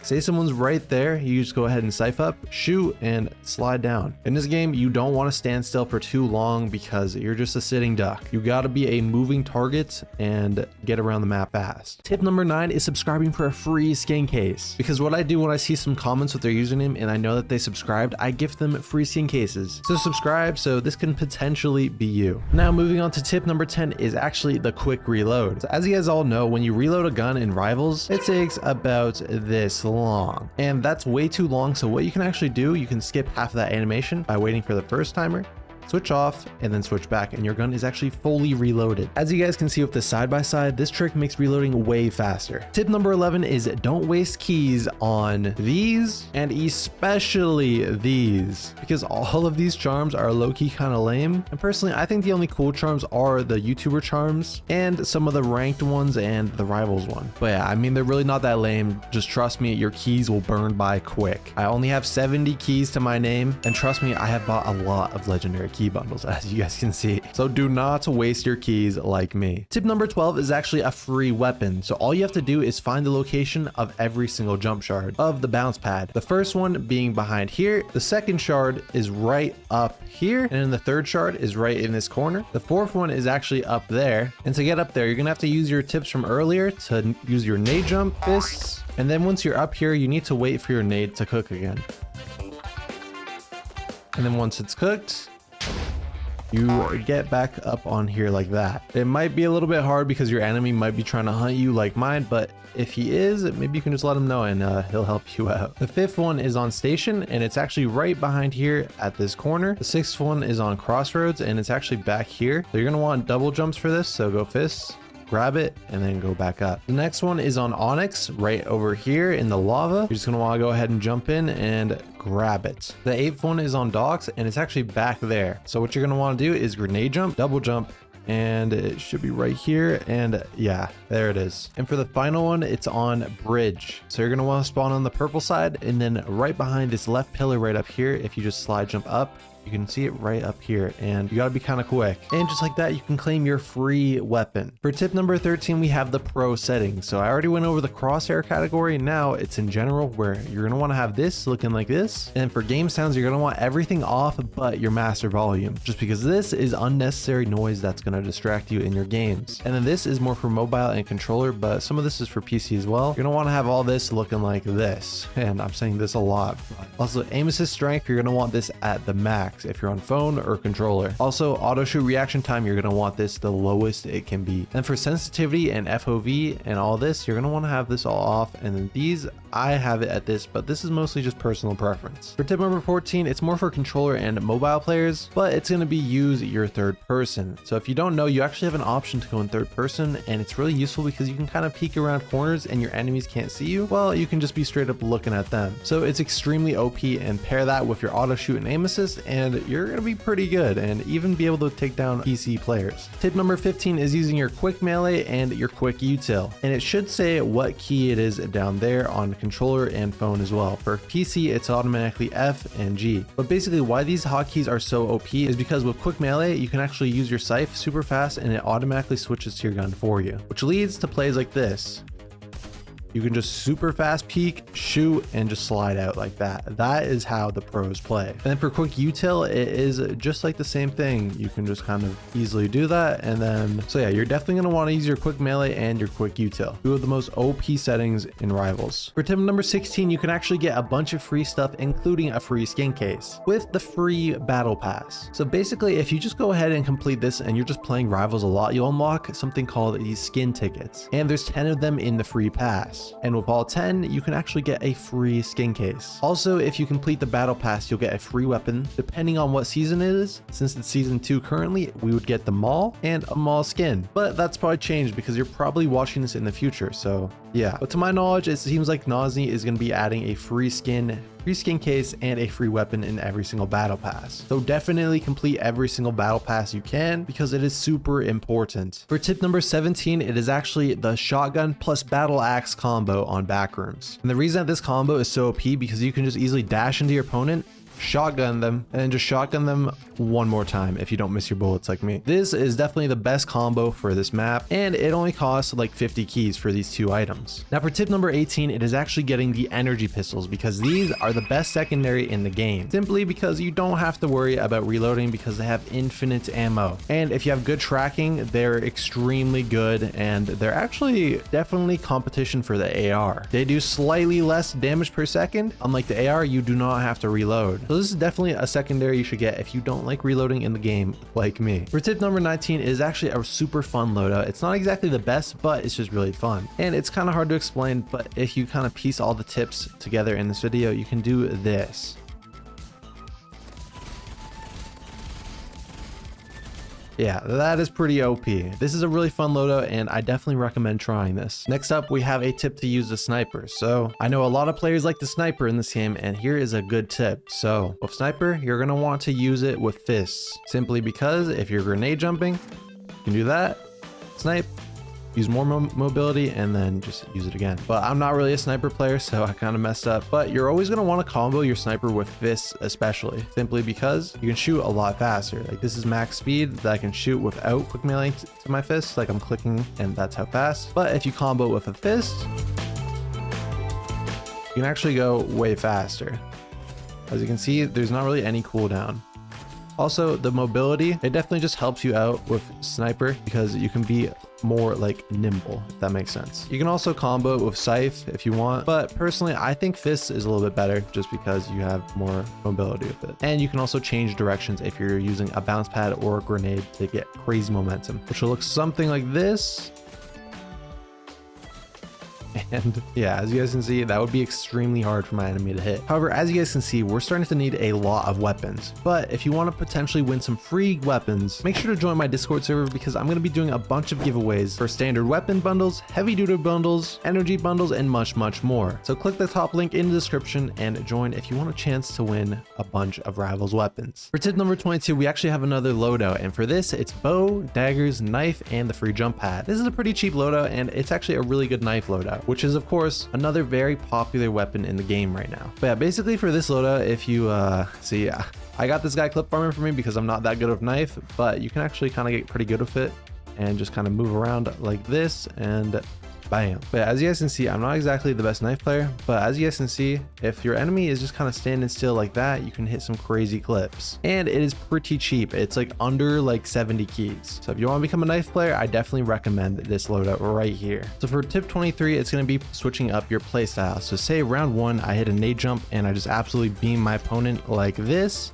Say someone's right there, you just go ahead and scythe up, shoot, and slide down. In this game, you don't want to stand still for too long because you're just a sitting duck. You got to be a moving target and get around the map fast. Tip number 9 is subscribing for a free skin case. Because what I do when I see some comments with their username and I know that they subscribed, I gift them free skin cases. So subscribe so this can potentially be you. Now moving on to tip number 10 is actually the quick reload. So as you guys all know, when you reload a gun in Rivals, it takes about this long, and that's way too long. So what you can actually do, you can skip half of that animation by waiting for the first timer, switch off, and then switch back, and your gun is actually fully reloaded. As you guys can see with the side-by-side, this trick makes reloading way faster. Tip number 11 is don't waste keys on these, and especially these, because all of these charms are low-key kind of lame. And personally, I think the only cool charms are the YouTuber charms and some of the ranked ones and the Rivals one. But yeah, I mean, they're really not that lame. Just trust me, your keys will burn by quick. I only have 70 keys to my name, and trust me, I have bought a lot of legendary key bundles, as you guys can see. So do not waste your keys like me. Tip number 12 is actually a free weapon. So all you have to do is find the location of every single jump shard of the bounce pad. The first one being behind here, the second shard is right up here, and then the third shard is right in this corner. The fourth one is actually up there, and to get up there, you're gonna have to use your tips from earlier to use your nade jump, fists, and then once you're up here, you need to wait for your nade to cook again. And then once it's cooked, you get back up on here like that. It might be a little bit hard because your enemy might be trying to hunt you like mine, but if he is, maybe you can just let him know and he'll help you out. The fifth one is on station, and it's actually right behind here at this corner. The sixth one is on crossroads, and it's actually back here. So you're gonna want double jumps for this, so go fists, grab it, and then go back up. The next one is on Onyx, right over here in the lava. You're just gonna wanna go ahead and jump in and grab it. The eighth one is on Docks, and it's actually back there. So what you're gonna wanna do is grenade jump, double jump, and it should be right here, and yeah, there it is. And for the final one, it's on Bridge. So you're gonna wanna spawn on the purple side, and then right behind this left pillar right up here, if you just slide jump up, you You can see it right up here, and you gotta be kind of quick. And just like that, you can claim your free weapon. For tip number 13, we have the pro settings. So I already went over the crosshair category. Now it's in general, where you're gonna want to have this looking like this. And for game sounds, you're gonna want everything off but your master volume, just because this is unnecessary noise that's gonna distract you in your games. And then this is more for mobile and controller, but some of this is for PC as well. You're gonna want to have all this looking like this, and I'm saying this a lot. Also, aim assist strength, you're gonna want this at the max if you're on phone or controller. Also, auto shoot reaction time, you're gonna want this the lowest it can be. And for sensitivity and FOV and all this, you're gonna want to have this all off. And then these, I have it at this, but this is mostly just personal preference. For tip number 14, it's more for controller and mobile players, but it's gonna be use your third person. So if you don't know, you actually have an option to go in third person, and it's really useful because you can kind of peek around corners and your enemies can't see you. Well, you can just be straight up looking at them. So it's extremely OP, and pair that with your auto shoot and aim assist, and you're gonna be pretty good and even be able to take down PC players. Tip number 15 is using your quick melee and your quick util, and it should say what key it is down there on controller and phone as well. For PC, it's automatically F and G. But basically why these hotkeys are so OP is because with quick melee, you can actually use your scythe super fast and it automatically switches to your gun for you, which leads to plays like this. You can just super fast peek, shoot, and just slide out like that. That is how the pros play. And then for quick util, it is just like the same thing. You can just kind of easily do that. And then, so yeah, you're definitely gonna wanna use your quick melee and your quick util. Two of the most OP settings in Rivals. For tip number 16, you can actually get a bunch of free stuff, including a free skin case with the free battle pass. So basically, if you just go ahead and complete this and you're just playing Rivals a lot, you'll unlock something called these skin tickets. And there's 10 of them in the free pass. And with all 10, you can actually get a free skin case. Also, if you complete the battle pass, you'll get a free weapon. Depending on what season it is, since it's season 2 currently, we would get the Maul and a Maul skin. But that's probably changed because you're probably watching this in the future, so yeah. But to my knowledge, it seems like Nazi is going to be adding a free skin case, and a free weapon in every single battle pass. So definitely complete every single battle pass you can because it is super important. For tip number 17, it is actually the shotgun plus battle axe combo on backrooms. And the reason that this combo is so OP because you can just easily dash into your opponent, shotgun them, and then just shotgun them one more time if you don't miss your bullets like me. This is definitely the best combo for this map, and it only costs like 50 keys for these two items. Now for tip number 18, it is actually getting the energy pistols because these are the best secondary in the game, simply because you don't have to worry about reloading because they have infinite ammo. And if you have good tracking, they're extremely good, and they're actually definitely competition for the AR. They do slightly less damage per second. Unlike the AR, you do not have to reload. So this is definitely a secondary you should get if you don't like reloading in the game like me. For tip number 19, it is actually a super fun loadout. It's not exactly the best, but it's just really fun. And it's kind of hard to explain, but if you kind of piece all the tips together in this video, you can do this. Yeah, that is pretty OP. This is a really fun loadout, and I definitely recommend trying this. Next up, we have a tip to use the sniper. So I know a lot of players like the sniper in this game, and here is a good tip. So with sniper, you're gonna want to use it with fists, simply because if you're grenade jumping, you can do that, snipe, use more mobility, and then just use it again. But I'm not really a sniper player, so I kind of messed up. But you're always going to want to combo your sniper with fists, especially, simply because you can shoot a lot faster. Like this is max speed that I can shoot without quick melee to my fists, like I'm clicking, and that's how fast. But if you combo with a fist, you can actually go way faster. As you can see, there's not really any cooldown. Also, the mobility, it definitely just helps you out with sniper because you can be more like nimble, if that makes sense. You can also combo it with scythe if you want, but personally I think fists is a little bit better just because you have more mobility with it. And you can also change directions if you're using a bounce pad or a grenade to get crazy momentum, which will look something like this. And yeah, as you guys can see, that would be extremely hard for my enemy to hit. However, as you guys can see, we're starting to need a lot of weapons. But if you want to potentially win some free weapons, make sure to join my Discord server because I'm going to be doing a bunch of giveaways for standard weapon bundles, heavy duty bundles, energy bundles, and much, much more. So click the top link in the description and join if you want a chance to win a bunch of Rivals weapons. For tip number 22, we actually have another loadout. And for this, it's bow, daggers, knife, and the free jump pad. This is a pretty cheap loadout, and it's actually a really good knife loadout, which which is of course another very popular weapon in the game right now. But yeah, basically for this loadout, if you see, I got this guy clip farming for me because I'm not that good with knife, but you can actually kind of get pretty good with it and just kind of move around like this and bam. But as you guys can see, I'm not exactly the best knife player, but as you guys can see, if your enemy is just kind of standing still like that, you can hit some crazy clips. And it is pretty cheap. It's like under like 70 keys. So if you want to become a knife player, I definitely recommend this loadout right here. So for tip 23, it's going to be switching up your playstyle. So say round 1, I hit a nade jump and I just absolutely beam my opponent like this.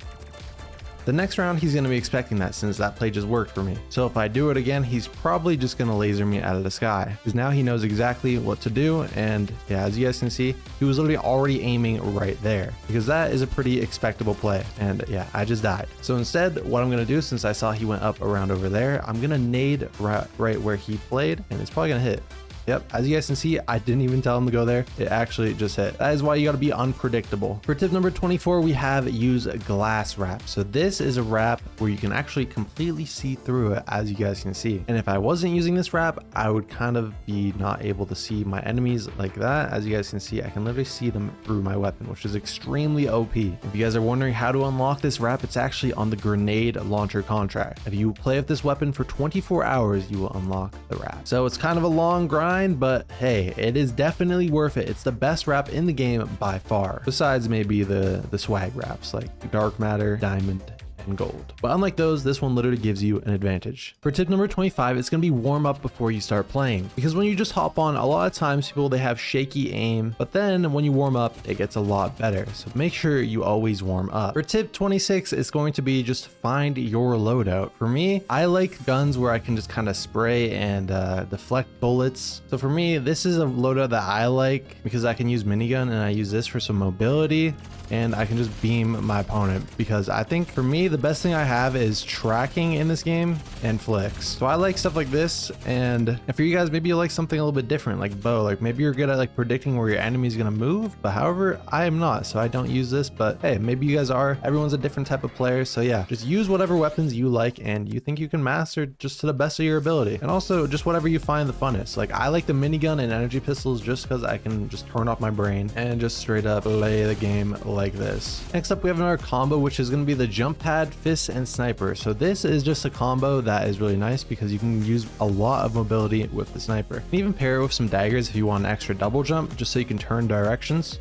The next round, he's going to be expecting that since that play just worked for me. So if I do it again, he's probably just going to laser me out of the sky because now he knows exactly what to do. And yeah, as you guys can see, he was literally already aiming right there because that is a pretty expectable play. And yeah, I just died. So instead, what I'm going to do, since I saw he went up around over there, I'm going to nade right where he played and it's probably going to hit. Yep, as you guys can see, I didn't even tell him to go there. It actually just hit. That is why you got to be unpredictable. For tip number 24, we have use glass wrap. So this is a wrap where you can actually completely see through it, as you guys can see. And if I wasn't using this wrap, I would kind of be not able to see my enemies like that. As you guys can see, I can literally see them through my weapon, which is extremely OP. If you guys are wondering how to unlock this wrap, it's actually on the grenade launcher contract. If you play with this weapon for 24 hours, you will unlock the wrap. So it's kind of a long grind, but hey, it is definitely worth it. It's the best wrap in the game by far, besides maybe the swag wraps like dark matter, diamond, and gold. But unlike those, this one literally gives you an advantage. For tip number 25, it's going to be warm up before you start playing, because when you just hop on, a lot of times people, they have shaky aim, but then when you warm up, it gets a lot better. So make sure you always warm up. For tip 26, it's going to be just find your loadout. For me, I like guns where I can just kind of spray and deflect bullets. So for me, this is a loadout that I like because I can use minigun and I use this for some mobility and I can just beam my opponent, because I think for me, the best thing I have is tracking in this game and flicks. So I like stuff like this. And for you guys, maybe you like something a little bit different, like bow. Like maybe you're good at like predicting where your enemy is going to move, but however, I am not, so I don't use this. But hey, maybe you guys are. Everyone's a different type of player. So yeah, just use whatever weapons you like and you think you can master just to the best of your ability. And also just whatever you find the funnest. Like I like the minigun and energy pistols just because I can just turn off my brain and just straight up play the game like this. Next up, we have another combo, which is going to be the jump pad, fist, and sniper. So this is just a combo that is really nice because you can use a lot of mobility with the sniper. You can even pair it with some daggers if you want an extra double jump, just so you can turn directions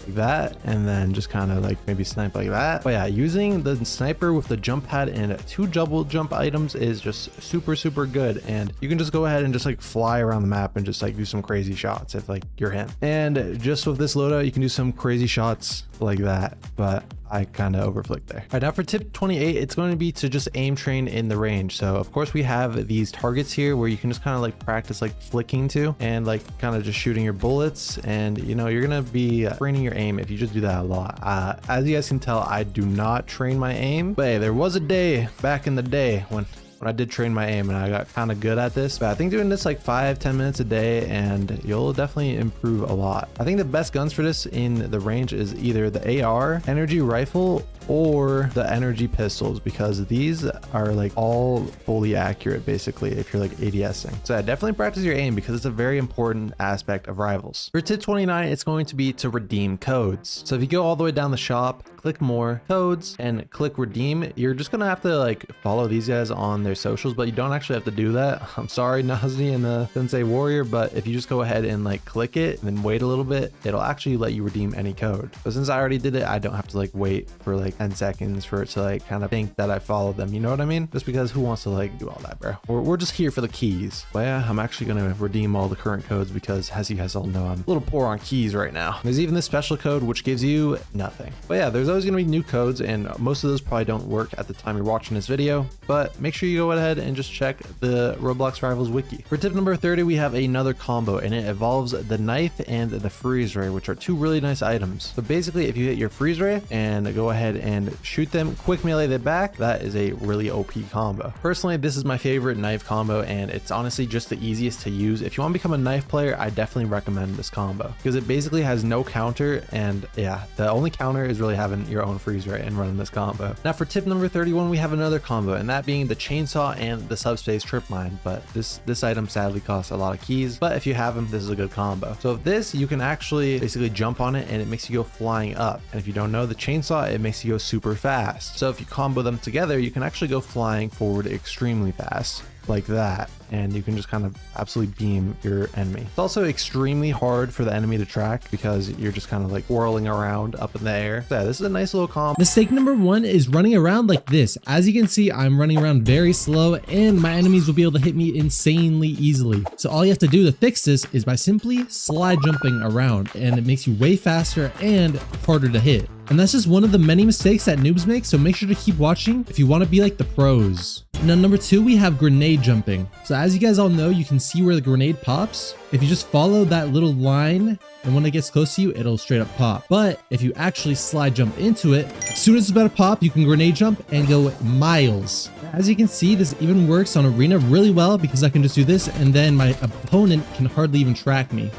like that and then just kind of like maybe snipe like that. But yeah, using the sniper with the jump pad and 2 double jump items is just super good, and you can just go ahead and just like fly around the map and just like do some crazy shots if like you're him. And just with this loadout, you can do some crazy shots like that, but I kind of overflicked there. All right, now for tip 28, it's going to be to just aim train in the range. So of course we have these targets here where you can just kind of like practice like flicking to and like kind of just shooting your bullets, and you know, you're going to be training your aim if you just do that a lot. As you guys can tell, I do not train my aim, but hey, there was a day back in the day when I did train my aim and I got kind of good at this. But I think doing this like 5-10 minutes a day and you'll definitely improve a lot. I think the best guns for this in the range is either the AR, energy rifle, or the energy pistols, because these are like all fully accurate basically if you're like ADSing. So yeah, definitely practice your aim because it's a very important aspect of Rivals. For tip 29, it's going to be to redeem codes. So if you go all the way down the shop, click more codes and click redeem, you're just gonna have to like follow these guys on their socials, but you don't actually have to do that. I'm sorry, Nazi and the Sensei Warrior, but if you just go ahead and like click it and then wait a little bit, it'll actually let you redeem any code. But since I already did it, I don't have to like wait for like 10 seconds for it to like kind of think that I followed them, you know what I mean? Just because who wants to like do all that, bro? We're just here for the keys. But yeah, I'm actually gonna redeem all the current codes because as you guys all know, I'm a little poor on keys right now. There's even this special code which gives you nothing. But yeah, there's always gonna be new codes and most of those probably don't work at the time you're watching this video, but make sure you go ahead and just check the Roblox Rivals wiki. For tip number 30, we have another combo and it involves the knife and the freeze ray, which are 2 really nice items. So basically if you hit your freeze ray and go ahead and shoot them, quick melee them back, that is a really OP combo. Personally, this is my favorite knife combo, and it's honestly just the easiest to use. If you want to become a knife player, I definitely recommend this combo because it basically has no counter, and yeah, the only counter is really having your own freeze rate and running this combo. Now for tip number 31, we have another combo, and that being the chainsaw and the subspace trip mine, but this item sadly costs a lot of keys, but if you have them, this is a good combo. So if this, you can actually basically jump on it and it makes you go flying up, and if you don't know, the chainsaw, it makes you go super fast. So if you combo them together, you can actually go flying forward extremely fast like that, and you can just kind of absolutely beam your enemy. It's also extremely hard for the enemy to track because you're just kind of like whirling around up in the air. So yeah, this is a nice little combo. Mistake number 1 is running around like this. As you can see, I'm running around very slow and my enemies will be able to hit me insanely easily. So all you have to do to fix this is by simply slide jumping around, and it makes you way faster and harder to hit. And that's just one of the many mistakes that noobs make, so make sure to keep watching if you want to be like the pros. Now number 2, we have grenade jumping. So as you guys all know, you can see where the grenade pops. If you just follow that little line, and when it gets close to you, it'll straight up pop. But if you actually slide jump into it, as soon as it's about to pop, you can grenade jump and go miles. As you can see, this even works on arena really well because I can just do this and then my opponent can hardly even track me.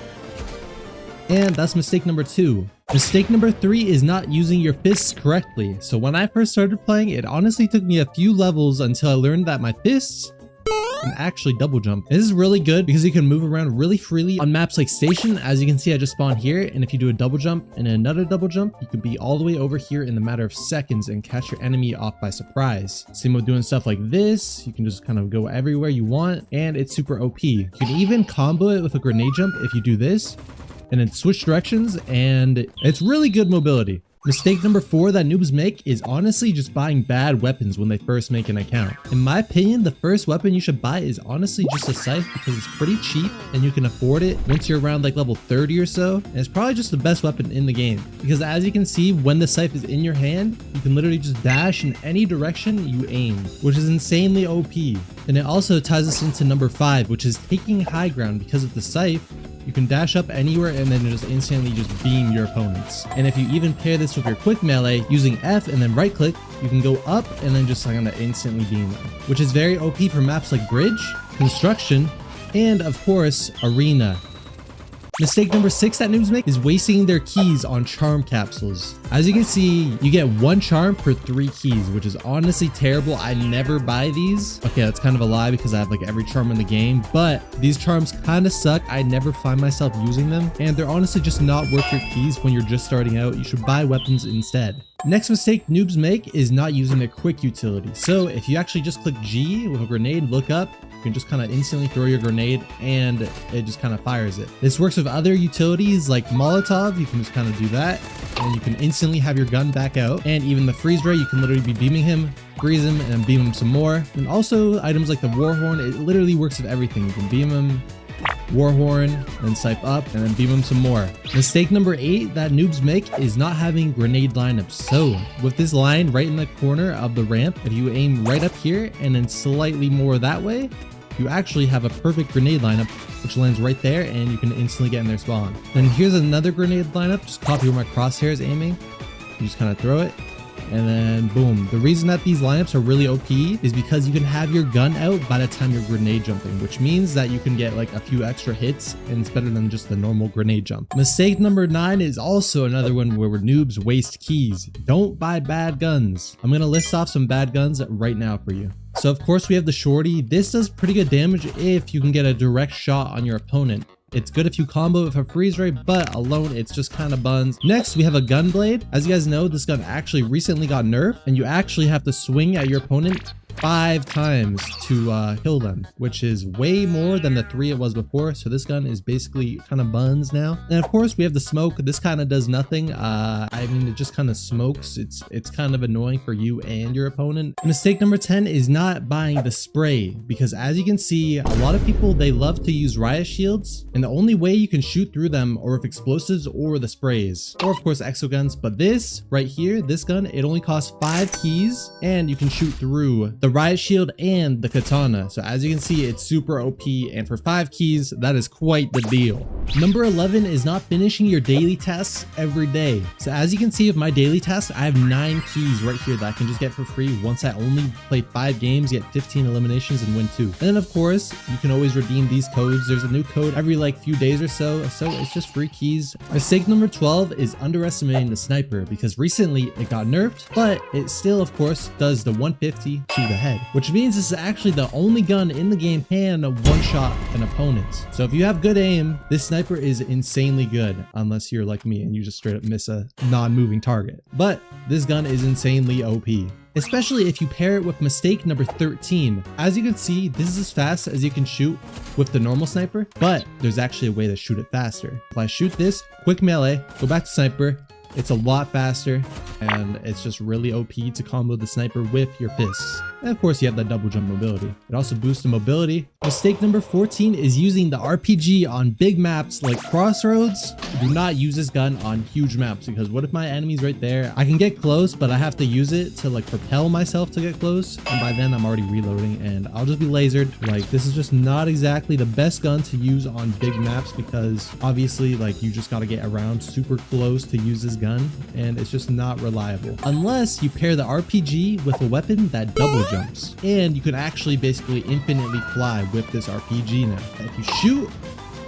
And that's mistake number 2. Mistake number 3 is not using your fists correctly. So when I first started playing, it honestly took me a few levels until I learned that my fists can actually double jump. This is really good because you can move around really freely on maps like Station. As you can see, I just spawned here, and if you do a double jump and another double jump, you can be all the way over here in the matter of seconds and catch your enemy off by surprise. Same with doing stuff like this. You can just kind of go everywhere you want, and it's super OP. You can even combo it with a grenade jump if you do this and then switch directions, and it's really good mobility. Mistake number 4 that noobs make is honestly just buying bad weapons when they first make an account. In my opinion, the first weapon you should buy is honestly just a scythe because it's pretty cheap and you can afford it once you're around like level 30 or so. And it's probably just the best weapon in the game because as you can see, when the scythe is in your hand, you can literally just dash in any direction you aim, which is insanely OP. And it also ties us into number 5, which is taking high ground. Because of the scythe, you can dash up anywhere and then just instantly just beam your opponents. And if you even pair this with your quick melee using F and then right click, you can go up and then just kind of instantly beam them, which is very OP for maps like Bridge, Construction, and of course, Arena. Mistake number 6 that noobs make is wasting their keys on charm capsules. As you can see, you get 1 charm per 3 keys, which is honestly terrible. I never buy these. Okay, that's kind of a lie because I have like every charm in the game, but these charms kind of suck. I never find myself using them, and they're honestly just not worth your keys when you're just starting out. You should buy weapons instead. Next mistake noobs make is not using their quick utility. So if you actually just click G with a grenade, look up, you can just kind of instantly throw your grenade and it just kind of fires it. This works with other utilities like Molotov. You can just kind of do that and you can instantly have your gun back out. And even the freeze ray, you can literally be beaming him, freeze him, and then beam him some more. And also items like the Warhorn, it literally works with everything. You can beam him, Warhorn, then snipe up, and then beam him some more. Mistake number 8 that noobs make is not having grenade lineups. So with this line right in the corner of the ramp, if you aim right up here and then slightly more that way, you actually have a perfect grenade lineup, which lands right there and you can instantly get in their spawn. Then here's another grenade lineup. Just copy where my crosshair is aiming. You just kind of throw it and then boom. The reason that these lineups are really OP is because you can have your gun out by the time you're grenade jumping, which means that you can get like a few extra hits and it's better than just the normal grenade jump. Mistake number 9 is also another one where noobs waste keys. Don't buy bad guns. I'm gonna list off some bad guns right now for you. So of course we have the shorty. This does pretty good damage if you can get a direct shot on your opponent. It's good if you combo with a freeze ray, but alone it's just kind of buns. Next we have a gun blade. As you guys know, this gun actually recently got nerfed and you actually have to swing at your opponent 5 times to kill them, which is way more than the 3 it was before. So this gun is basically kind of buns now. And of course we have the smoke. This kind of does nothing. I mean, it just kind of smokes. It's kind of annoying for you and your opponent. Mistake number 10 is not buying the spray, because as you can see, a lot of people, they love to use riot shields, and the only way you can shoot through them are with explosives or the sprays, or of course exo guns. But this right here, this gun, it only costs 5 keys and you can shoot through the riot shield, and the katana. So as you can see, it's super OP, and for 5 keys, that is quite the deal. Number 11 is not finishing your daily tasks every day. So as you can see with my daily tasks, I have 9 keys right here that I can just get for free once I only play 5 games, get 15 eliminations, and win 2. And then of course, you can always redeem these codes. There's a new code every like few days or so it's just free keys. Mistake number 12 is underestimating the sniper, because recently it got nerfed, but it still of course does the 150 to the head, which means this is actually the only gun in the game can one-shot an opponent. So if you have good aim, this sniper is insanely good, unless you're like me and you just straight up miss a non-moving target. But this gun is insanely OP, especially if you pair it with mistake number 13. As you can see, this is as fast as you can shoot with the normal sniper, but there's actually a way to shoot it faster. If I shoot this, quick melee, go back to sniper, it's a lot faster, and it's just really OP to combo the sniper with your fists. And of course, you have that double jump mobility. It also boosts the mobility. Mistake number 14 is using the RPG on big maps like Crossroads. Do not use this gun on huge maps, because what if my enemy's right there? I can get close, but I have to use it to like propel myself to get close. And by then I'm already reloading and I'll just be lasered. Like, this is just not exactly the best gun to use on big maps, because obviously like you just got to get around super close to use this gun, and it's just not reliable unless you pair the RPG with a weapon that double jumps, and you can actually basically infinitely fly with this RPG now. If you shoot,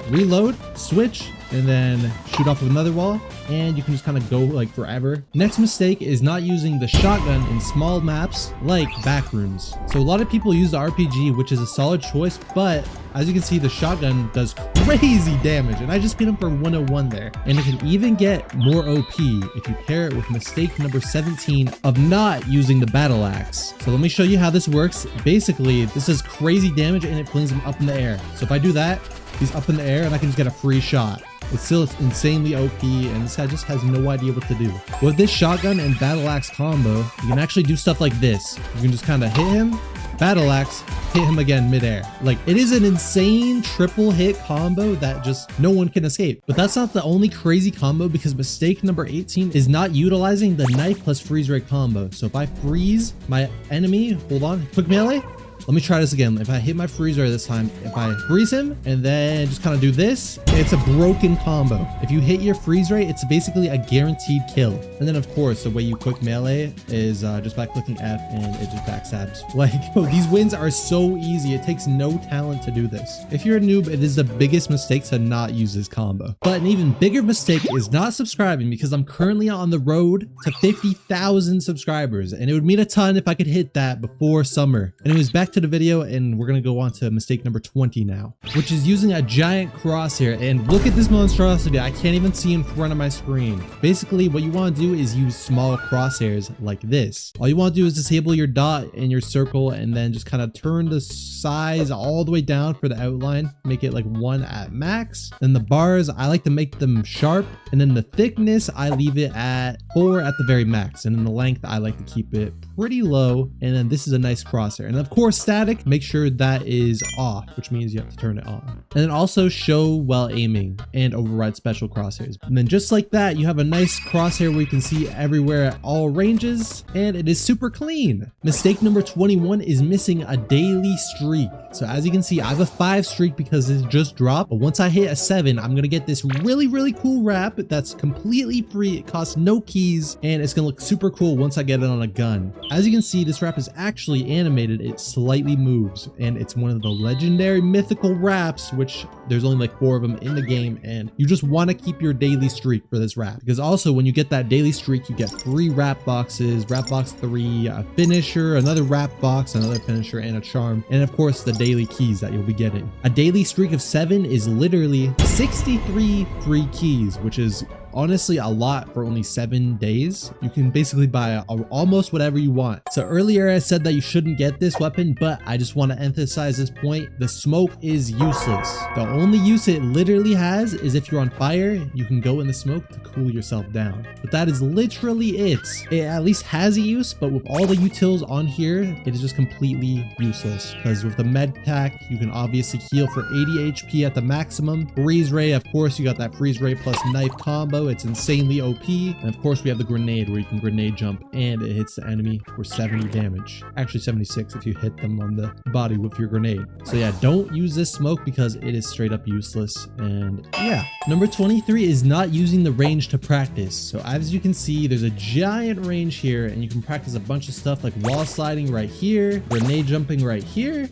reload, switch, and then shoot off of another wall, and you can just kind of go like forever. Next mistake is not using the shotgun in small maps like backrooms. So a lot of people use the RPG, which is a solid choice, but as you can see, the shotgun does crazy damage, and I just beat him for 101 there. And it can even get more OP if you pair it with mistake number 17 of not using the battle axe. So let me show you how this works. Basically, this does crazy damage and it flings him up in the air. So if I do that, he's up in the air and I can just get a free shot. It's still insanely OP, and this guy just has no idea what to do. With this shotgun and battle axe combo, you can actually do stuff like this. You can just kind of hit him, battle axe, hit him again midair. Like, it is an insane triple hit combo that just no one can escape. But that's not the only crazy combo, because mistake number 18 is not utilizing the knife plus freeze ray combo. So if I freeze my enemy, hold on, quick melee. Let me try this again. If I hit my freeze ray this time, if I freeze him and then just kind of do this, it's a broken combo. If you hit your freeze ray, it's basically a guaranteed kill. And then of course, the way you quick melee is just by clicking F, and it just backstabs. Like, these wins are so easy. It takes no talent to do this. If you're a noob, it is the biggest mistake to not use this combo. But an even bigger mistake is not subscribing, because I'm currently on the road to 50,000 subscribers, and it would mean a ton if I could hit that before summer. Anyways, back to the video, and we're gonna go on to mistake number 20 now, which is using a giant crosshair. And look at this monstrosity. I can't even see in front of my screen. Basically, what you want to do is use small crosshairs like this. All you want to do is disable your dot and your circle, and then just kind of turn the size all the way down for the outline, make it like 1 at max. Then the bars, I like to make them sharp, and then the thickness, I leave it at 4 at the very max, and then the length, I like to keep it pretty low. And then this is a nice crosshair, and of course static, make sure that is off, which means you have to turn it on. And then also show while aiming and override special crosshairs. And then just like that, you have a nice crosshair where you can see everywhere at all ranges, and it is super clean. Mistake number 21 is missing a daily streak. So as you can see, I have a 5 streak because it just dropped, but once I hit a 7, I'm gonna get this really cool wrap that's completely free. It costs no keys, and it's gonna look super cool once I get it on a gun. As you can see, this wrap is actually animated. It slightly moves, and it's one of the legendary mythical wraps, which there's only like 4 of them in the game, and you just want to keep your daily streak for this wrap, because also when you get that daily streak, you get 3 wrap boxes, wrap box 3, a finisher, another wrap box, another finisher, and a charm, and of course the daily keys that you'll be getting. A daily streak of 7 is literally 63 free keys, which is honestly a lot for only 7 days. You can basically buy almost whatever you want. So earlier I said that you shouldn't get this weapon, but I just want to emphasize this point. The smoke is useless. The only use it literally has is if you're on fire, you can go in the smoke to cool yourself down. But that is literally it. It at least has a use, but with all the utils on here, it is just completely useless. Because with the med pack, you can obviously heal for 80 HP at the maximum. Freeze ray, of course, you got that freeze ray plus knife combo. combo. It's insanely OP. And of course we have the grenade where you can grenade jump and it hits the enemy for 70 damage. Actually 76 if you hit them on the body with your grenade. So yeah, don't use this smoke because it is straight up useless. And yeah, number 23 is not using the range to practice. So as you can see, there's a giant range here and you can practice a bunch of stuff like wall sliding right here, grenade jumping right here.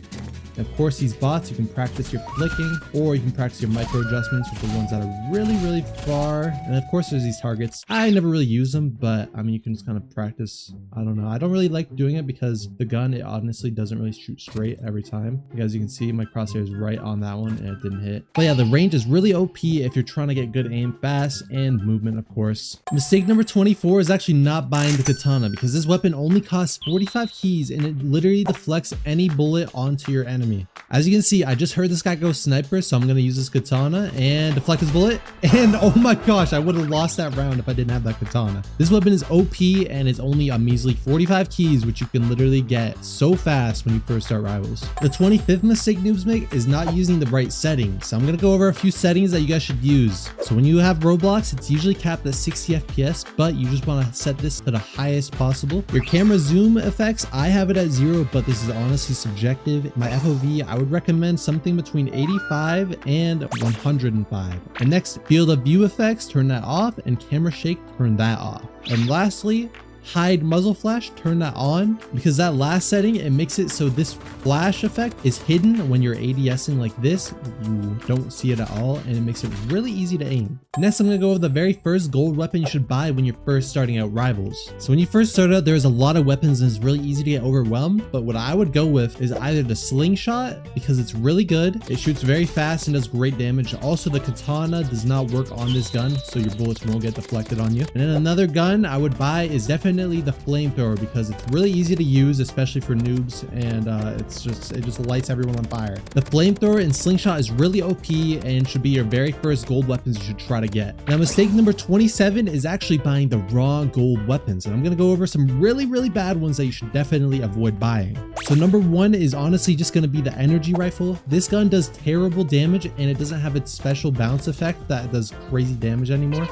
And of course, these bots, you can practice your flicking, or you can practice your micro adjustments with the ones that are really far. And of course, there's these targets. I never really use them, but I mean, you can just kind of practice. I don't know. I don't really like doing it because the gun, it honestly doesn't really shoot straight every time. As you can see, my crosshair is right on that one and it didn't hit. But yeah, the range is really OP if you're trying to get good aim, fast, and movement, of course. Mistake number 24 is actually not buying the katana because this weapon only costs 45 keys and it literally deflects any bullet onto your enemy. As you can see, I just heard this guy go sniper, so I'm going to use this katana and deflect his bullet. And oh my gosh, I would have lost that round if I didn't have that katana. This weapon is OP and it's only a measly 45 keys, which you can literally get so fast when you first start Rivals. The 25th mistake noobs make is not using the right settings. So I'm going to go over a few settings that you guys should use. So when you have Roblox, it's usually capped at 60 FPS, but you just want to set this to the highest possible. Your camera zoom effects, I have it at 0, but this is honestly subjective. My FOV, I would recommend something between 85 and 105. And next, field of view effects, turn that off, and camera shake, turn that off. And lastly, hide muzzle flash, turn that on, because that last setting, it makes it so this flash effect is hidden when you're ADSing like this. You don't see it at all, and it makes it really easy to aim. Next, I'm going to go over the very first gold weapon you should buy when you're first starting out Rivals. So when you first start out, there's a lot of weapons and it's really easy to get overwhelmed, but what I would go with is either the slingshot, because it's really good, it shoots very fast and does great damage. Also, the katana does not work on this gun, so your bullets won't get deflected on you. And then another gun I would buy is definitely the flamethrower because it's really easy to use, especially for noobs, and it just lights everyone on fire. The flamethrower and slingshot is really OP and should be your very first gold weapons you should try to get. Now, mistake number 27 is actually buying the raw gold weapons, and I'm gonna go over some really bad ones that you should definitely avoid buying. So number 1 is honestly just gonna be the energy rifle. This gun does terrible damage and it doesn't have its special bounce effect that does crazy damage anymore.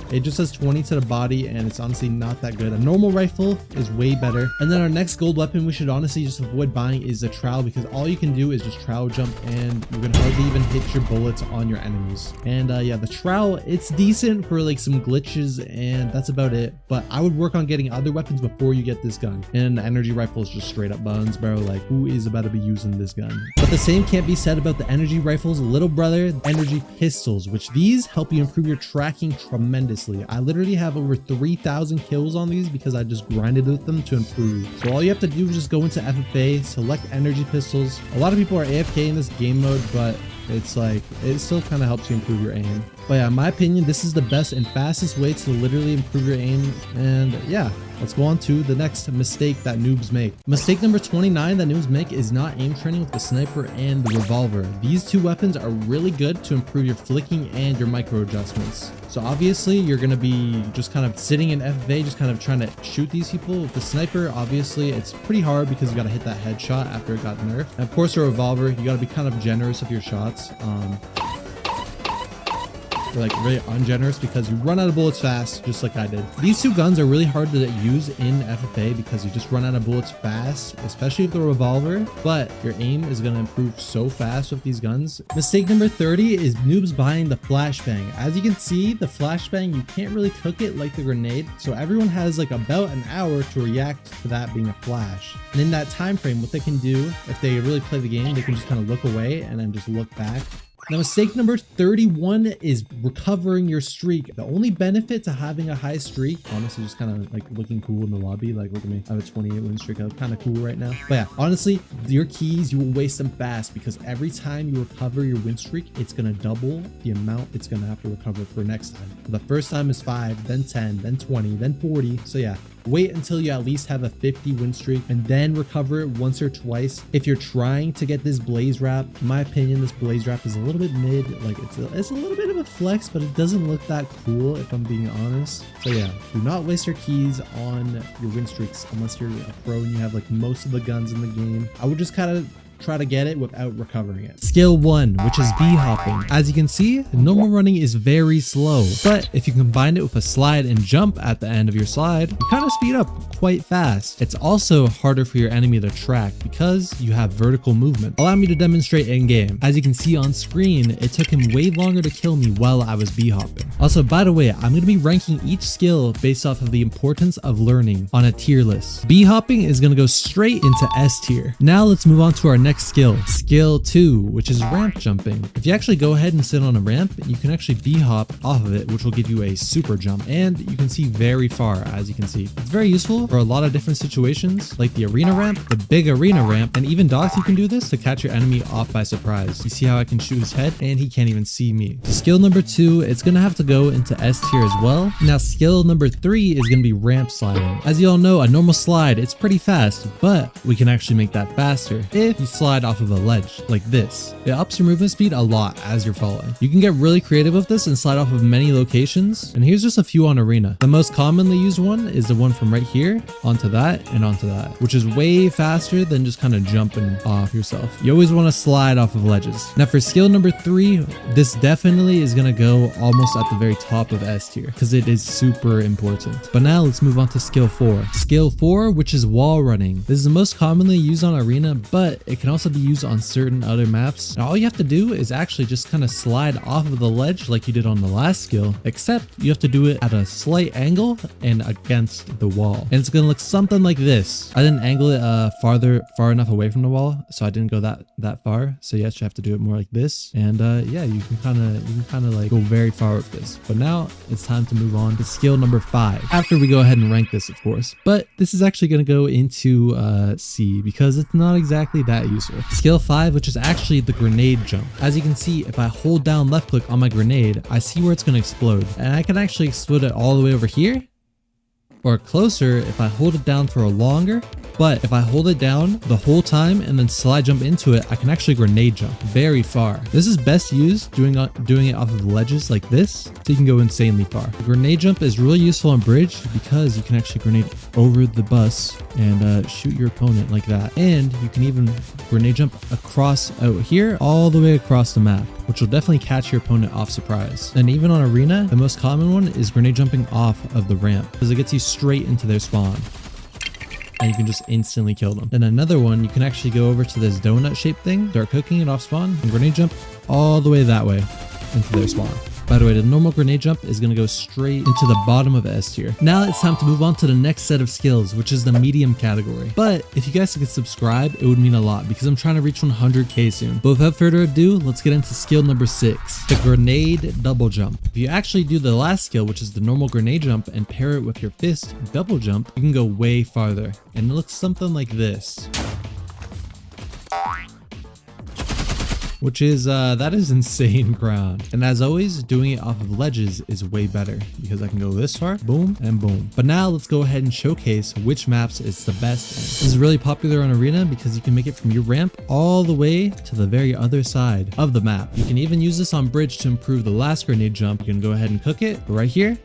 It just does 20 to the body and it's honestly not that good. A normal rifle is way better. And then our next gold weapon we should honestly just avoid buying is the trowel, because all you can do is just trowel jump and you're gonna hardly even hit your bullets on your enemies. And yeah, the trowel, it's decent for like some glitches and that's about it. But I would work on getting other weapons before you get this gun. And the energy rifle is just straight up buns, bro. Like, who is about to be using this gun? But the same can't be said about the energy rifle's little brother, energy pistols, which these help you improve your tracking tremendously. I literally have over 3,000 kills on these because I just grinded with them to improve. So all you have to do is just go into FFA, select energy pistols. A lot of people are AFK in this game mode, but it's like, it still kind of helps you improve your aim. But yeah, in my opinion, this is the best and fastest way to literally improve your aim. And yeah, let's go on to the next mistake that noobs make. Mistake number 29 that noobs make is not aim training with the sniper and the revolver. These two weapons are really good to improve your flicking and your micro adjustments. So obviously you're going to be just kind of sitting in FFA, just kind of trying to shoot these people. With the sniper, obviously it's pretty hard because you got to hit that headshot after it got nerfed. And of course, a revolver, you got to be kind of generous with your shots. Like really ungenerous because you run out of bullets fast, just like I did. These two guns are really hard to use in FFA because you just run out of bullets fast, especially with the revolver, but your aim is going to improve so fast with these guns. Mistake number 30 is noobs buying the flashbang. As you can see, the flashbang, you can't really cook it like the grenade, so everyone has like about an hour to react to that being a flash. And in that time frame, what they can do, if they really play the game, they can just kind of look away and then just look back. Now, mistake number 31 is recovering your streak. The only benefit to having a high streak, honestly, just kind of like looking cool in the lobby. Like, look at me. I have a 28 win streak. I look kind of cool right now. But yeah, honestly, your keys, you will waste them fast because every time you recover your win streak, it's going to double the amount it's going to have to recover for next time. The first time is 5, then 10, then 20, then 40. So yeah, wait until you at least have a 50 win streak and then recover it once or twice. If you're trying to get this blaze wrap, in my opinion, this blaze wrap is a little bit mid. Like it's a little bit of a flex, but it doesn't look that cool if I'm being honest. So yeah, do not waste your keys on your win streaks unless you're a pro and you have like most of the guns in the game. I would just kind of try to get it without recovering it. Skill 1, which is bee hopping. As you can see, normal running is very slow, but if you combine it with a slide and jump at the end of your slide, you kind of speed up quite fast. It's also harder for your enemy to track because you have vertical movement. Allow me to demonstrate in game. As you can see on screen, it took him way longer to kill me while I was bee hopping. Also, by the way, I'm going to be ranking each skill based off of the importance of learning on a tier list. Bee hopping is going to go straight into S tier. Now let's move on to our next skill. Skill 2, which is ramp jumping. If you actually go ahead and sit on a ramp, you can actually bee hop off of it, which will give you a super jump, and you can see very far. As you can see, it's very useful for a lot of different situations, like the arena ramp, the big arena ramp, and even dots. You can do this to catch your enemy off by surprise. You see how I can shoot his head and he can't even see me. Skill number 2, it's gonna have to go into S tier as well. Now skill number 3 is gonna be ramp sliding. As you all know, a normal slide, it's pretty fast, but we can actually make that faster if you slide off of a ledge like this. It ups your movement speed a lot as you're falling. You can get really creative with this and slide off of many locations, and here's just a few on arena. The most commonly used one is the one from right here onto that and onto that, which is way faster than just kind of jumping off yourself. You always want to slide off of ledges. Now for skill number 3, this definitely is going to go almost at the very top of S tier because it is super important. But now let's move on to skill 4. Skill 4, which is wall running. This is the most commonly used on arena, but it can also be used on certain other maps. Now all you have to do is actually just kind of slide off of the ledge like you did on the last skill, except you have to do it at a slight angle and against the wall. And it's going to look something like this. I didn't angle it far enough away from the wall, so I didn't go that far. So yes, you have to do it more like this. And yeah, you can kind of like go very far with this. But now it's time to move on to skill number 5. After we go ahead and rank this, of course. But this is actually going to go into C because it's not exactly that useful. Skill 5, which is actually the grenade jump. As you can see, if I hold down left click on my grenade, I see where it's going to explode. And I can actually explode it all the way over here, or closer if I hold it down for a longer. But if I hold it down the whole time and then slide jump into it, I can actually grenade jump very far. This is best used doing it off of ledges like this, so you can go insanely far. The grenade jump is really useful on bridge because you can actually grenade over the bus and shoot your opponent like that. And you can even grenade jump across out here all the way across the map, which will definitely catch your opponent off surprise. And even on arena, the most common one is grenade jumping off of the ramp because it gets you straight into their spawn, and you can just instantly kill them. Then another one, you can actually go over to this donut shaped thing, start cooking it off spawn, and grenade jump all the way that way into their spawn. By the way, the normal grenade jump is going to go straight into the bottom of S tier. Now it's time to move on to the next set of skills, which is the medium category. But if you guys could subscribe, it would mean a lot because I'm trying to reach 100k soon. But without further ado, let's get into skill number 6, the grenade double jump. If you actually do the last skill, which is the normal grenade jump, and pair it with your fist double jump, you can go way farther. And it looks something like this. Which is, that is insane ground. And as always, doing it off of ledges is way better because I can go this far, boom, and boom. But now let's go ahead and showcase which maps it's the best in. This is really popular on arena because you can make it from your ramp all the way to the very other side of the map. You can even use this on bridge to improve the last grenade jump. You can go ahead and cook it right here,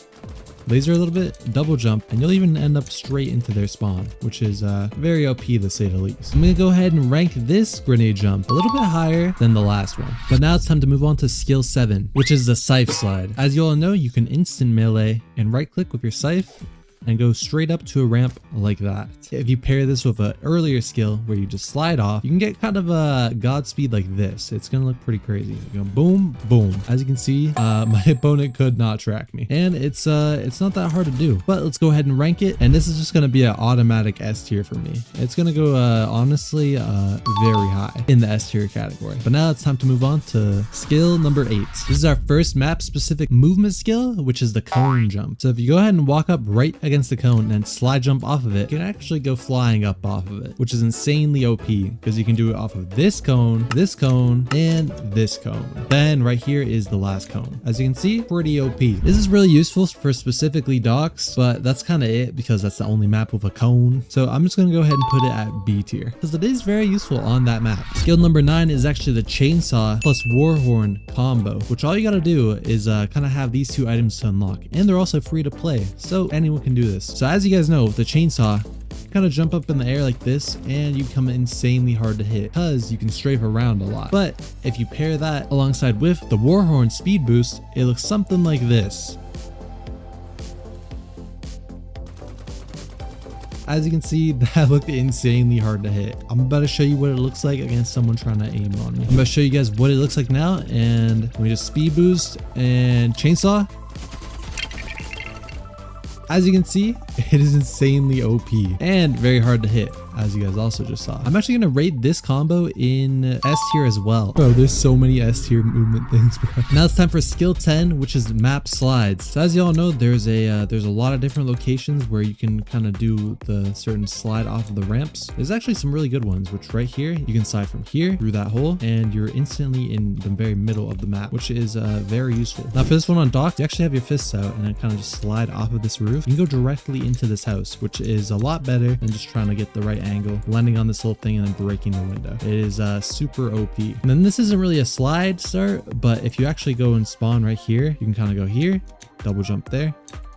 laser a little bit, double jump, and you'll even end up straight into their spawn, which is very OP to say the least. I'm gonna go ahead and rank this grenade jump a little bit higher than the last one. But now it's time to move on to skill 7, which is the scythe slide. As you all know, you can instant melee and right click with your scythe and go straight up to a ramp like that. If you pair this with an earlier skill where you just slide off, you can get kind of a Godspeed like this. It's gonna look pretty crazy. You go boom, boom. As you can see, my opponent could not track me, and it's not that hard to do. But let's go ahead and rank it, and this is just gonna be an automatic S tier for me. It's gonna go honestly very high in the S tier category. But now it's time to move on to skill number 8. This is our first map specific movement skill, which is the cone jump. So if you go ahead and walk up right against the cone and slide jump off of it, you can actually go flying up off of it, which is insanely OP because you can do it off of this cone, and this cone. Then right here is the last cone. As you can see, pretty OP. This is really useful for specifically docks, but that's kind of it because that's the only map with a cone. So I'm just going to go ahead and put it at B tier because it is very useful on that map. Skill number 9 is actually the chainsaw plus warhorn combo, which all you got to do is kind of have these two items to unlock, and they're also free to play, so anyone can do this. So as you guys know, with the chainsaw, kind of jump up in the air like this and you become insanely hard to hit because you can strafe around a lot. But if you pair that alongside with the Warhorn speed boost, it looks something like this. As you can see, that looked insanely hard to hit. I'm about to show you what it looks like against someone trying to aim on me. I'm about to show you guys what it looks like now, and let me just speed boost and chainsaw. As you can see, it is insanely OP and very hard to hit, as you guys also just saw. I'm actually gonna rate this combo in S tier as well. Bro, there's so many S tier movement things, bro. Now it's time for skill 10, which is map slides. So as you all know, there's a lot of different locations where you can kind of do the certain slide off of the ramps. There's actually some really good ones, which right here, you can slide from here through that hole, and you're instantly in the very middle of the map, which is very useful. Now for this one on dock, you actually have your fists out and then kind of just slide off of this roof. You can go directly into this house, which is a lot better than just trying to get the right angle, landing on this whole thing and then breaking the window. It is super OP. And then this isn't really a slide start, but if you actually go and spawn right here, you can kind of go here, double jump there,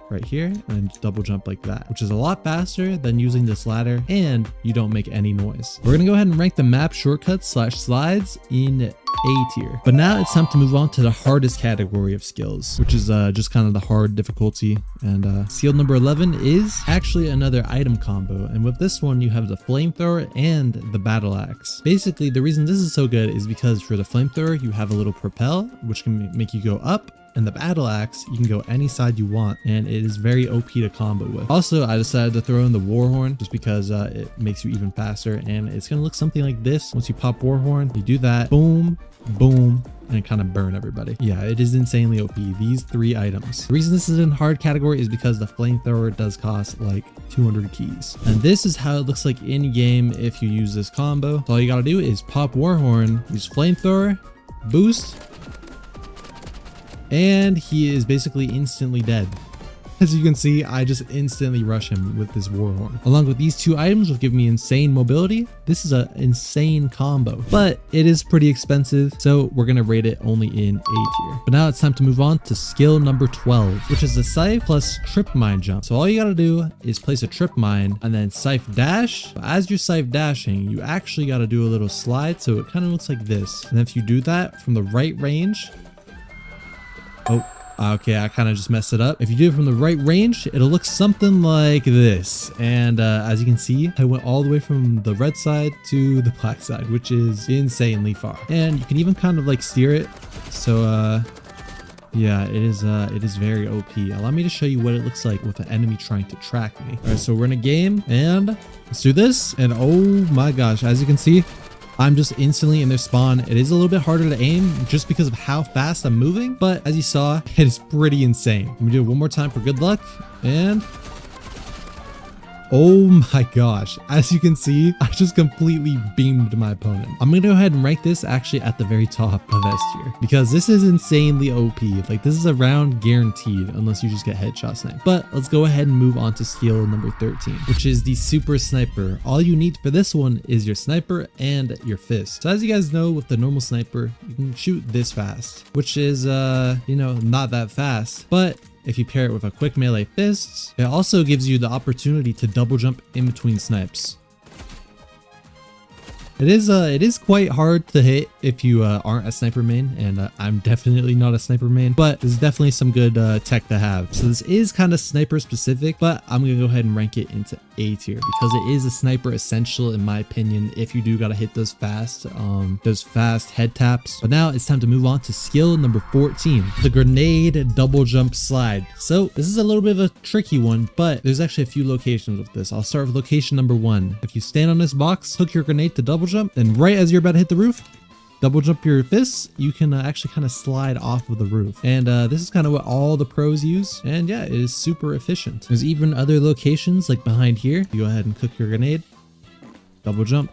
right here, and double jump like that, which is a lot faster than using this ladder, and you don't make any noise. We're gonna go ahead and rank the map shortcuts / slides in A tier. But now it's time to move on to the hardest category of skills, which is just kind of the hard difficulty. And skill number 11 is actually another item combo. And with this one, you have the flamethrower and the battle axe. Basically, the reason this is so good is because for the flamethrower, you have a little propel, which can make you go up. And the battle axe, you can go any side you want, and it is very OP to combo with. Also, I decided to throw in the Warhorn just because it makes you even faster, and it's gonna look something like this. Once you pop Warhorn, you do that, boom, boom, and kind of burn everybody. Yeah, it is insanely OP, these 3 items. The reason this is in hard category is because the flamethrower does cost like 200 keys. And this is how it looks like in game if you use this combo. So all you gotta do is pop Warhorn, use flamethrower, boost, and he is basically instantly dead. As you can see, I just instantly rush him with this Warhorn. Along with these 2 items will give me insane mobility. This is an insane combo, but it is pretty expensive, so we're gonna rate it only in A tier. But now it's time to move on to skill number 12, which is the scythe plus trip mine jump. So all you gotta do is place a trip mine and then scythe dash. But as you're scythe dashing, you actually gotta do a little slide, so it kind of looks like this. And if you do that from the right range, okay, I kind of just messed it up. If you do it from the right range, it'll look something like this. And as you can see, I went all the way from the red side to the black side, which is insanely far. And you can even kind of like steer it. So yeah, it is very OP. Allow me to show you what it looks like with an enemy trying to track me. All right, so we're in a game and let's do this. And oh my gosh, as you can see, I'm just instantly in their spawn. It is a little bit harder to aim just because of how fast I'm moving, but as you saw, it is pretty insane. Let me do it one more time for good luck, and oh my gosh, as you can see, I just completely beamed my opponent. I'm gonna go ahead and rank this actually at the very top of S tier because this is insanely OP. Like, this is a round guaranteed unless you just get headshot sniped. But let's go ahead and move on to skill number 13, which is the super sniper. All you need for this one is your sniper and your fist. So as you guys know, with the normal sniper, you can shoot this fast, which is you know, not that fast, but if you pair it with a quick melee fists, it also gives you the opportunity to double jump in between snipes. It is quite hard to hit if you aren't a sniper main, and I'm definitely not a sniper main, but there's definitely some good tech to have. So this is kind of sniper specific, but I'm gonna go ahead and rank it into A tier because it is a sniper essential in my opinion if you do gotta hit those fast head taps. But now it's time to move on to skill number 14, the grenade double jump slide. So this is a little bit of a tricky one, but there's actually a few locations with this. I'll start with location number 1. If you stand on this box, hook your grenade to double jump, and right as you're about to hit the roof, double jump your fists, you can actually kind of slide off of the roof. And this is kind of what all the pros use, and yeah, it is super efficient. There's even other locations like behind here. You go ahead and cook your grenade, double jump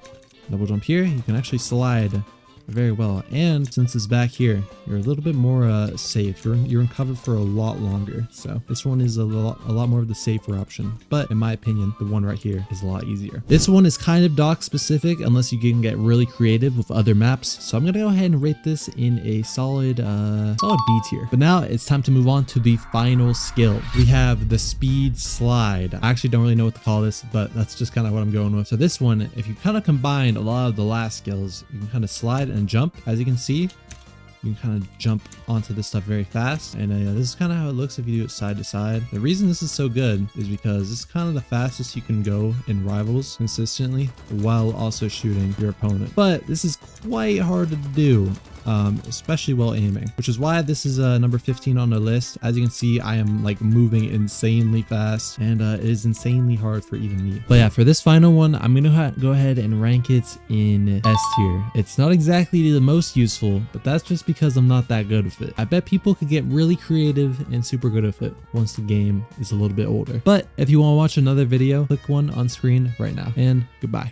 here. You can actually slide very well. And since it's back here, you're a little bit more safe. You're in cover for a lot longer. So this one is a lot more of the safer option. But in my opinion, the one right here is a lot easier. This one is kind of dock specific unless you can get really creative with other maps. So I'm gonna go ahead and rate this in a solid B tier. But now it's time to move on to the final skill. We have the speed slide. I actually don't really know what to call this, but that's just kind of what I'm going with. So this one, if you kind of combine a lot of the last skills, you can kind of slide and jump. As you can see, you can kind of jump onto this stuff very fast. And this is kind of how it looks if you do it side to side. The reason this is so good is because this is kind of the fastest you can go in Rivals consistently while also shooting your opponent. But this is quite hard to do. Especially while aiming, which is why this is number 15 on the list. As you can see, I am like moving insanely fast, and it is insanely hard for even me. But yeah, for this final one, I'm gonna go ahead and rank it in S tier. It's not exactly the most useful, but that's just because I'm not that good with it. I bet people could get really creative and super good with it once the game is a little bit older. But if you want to watch another video, click one on screen right now, and goodbye.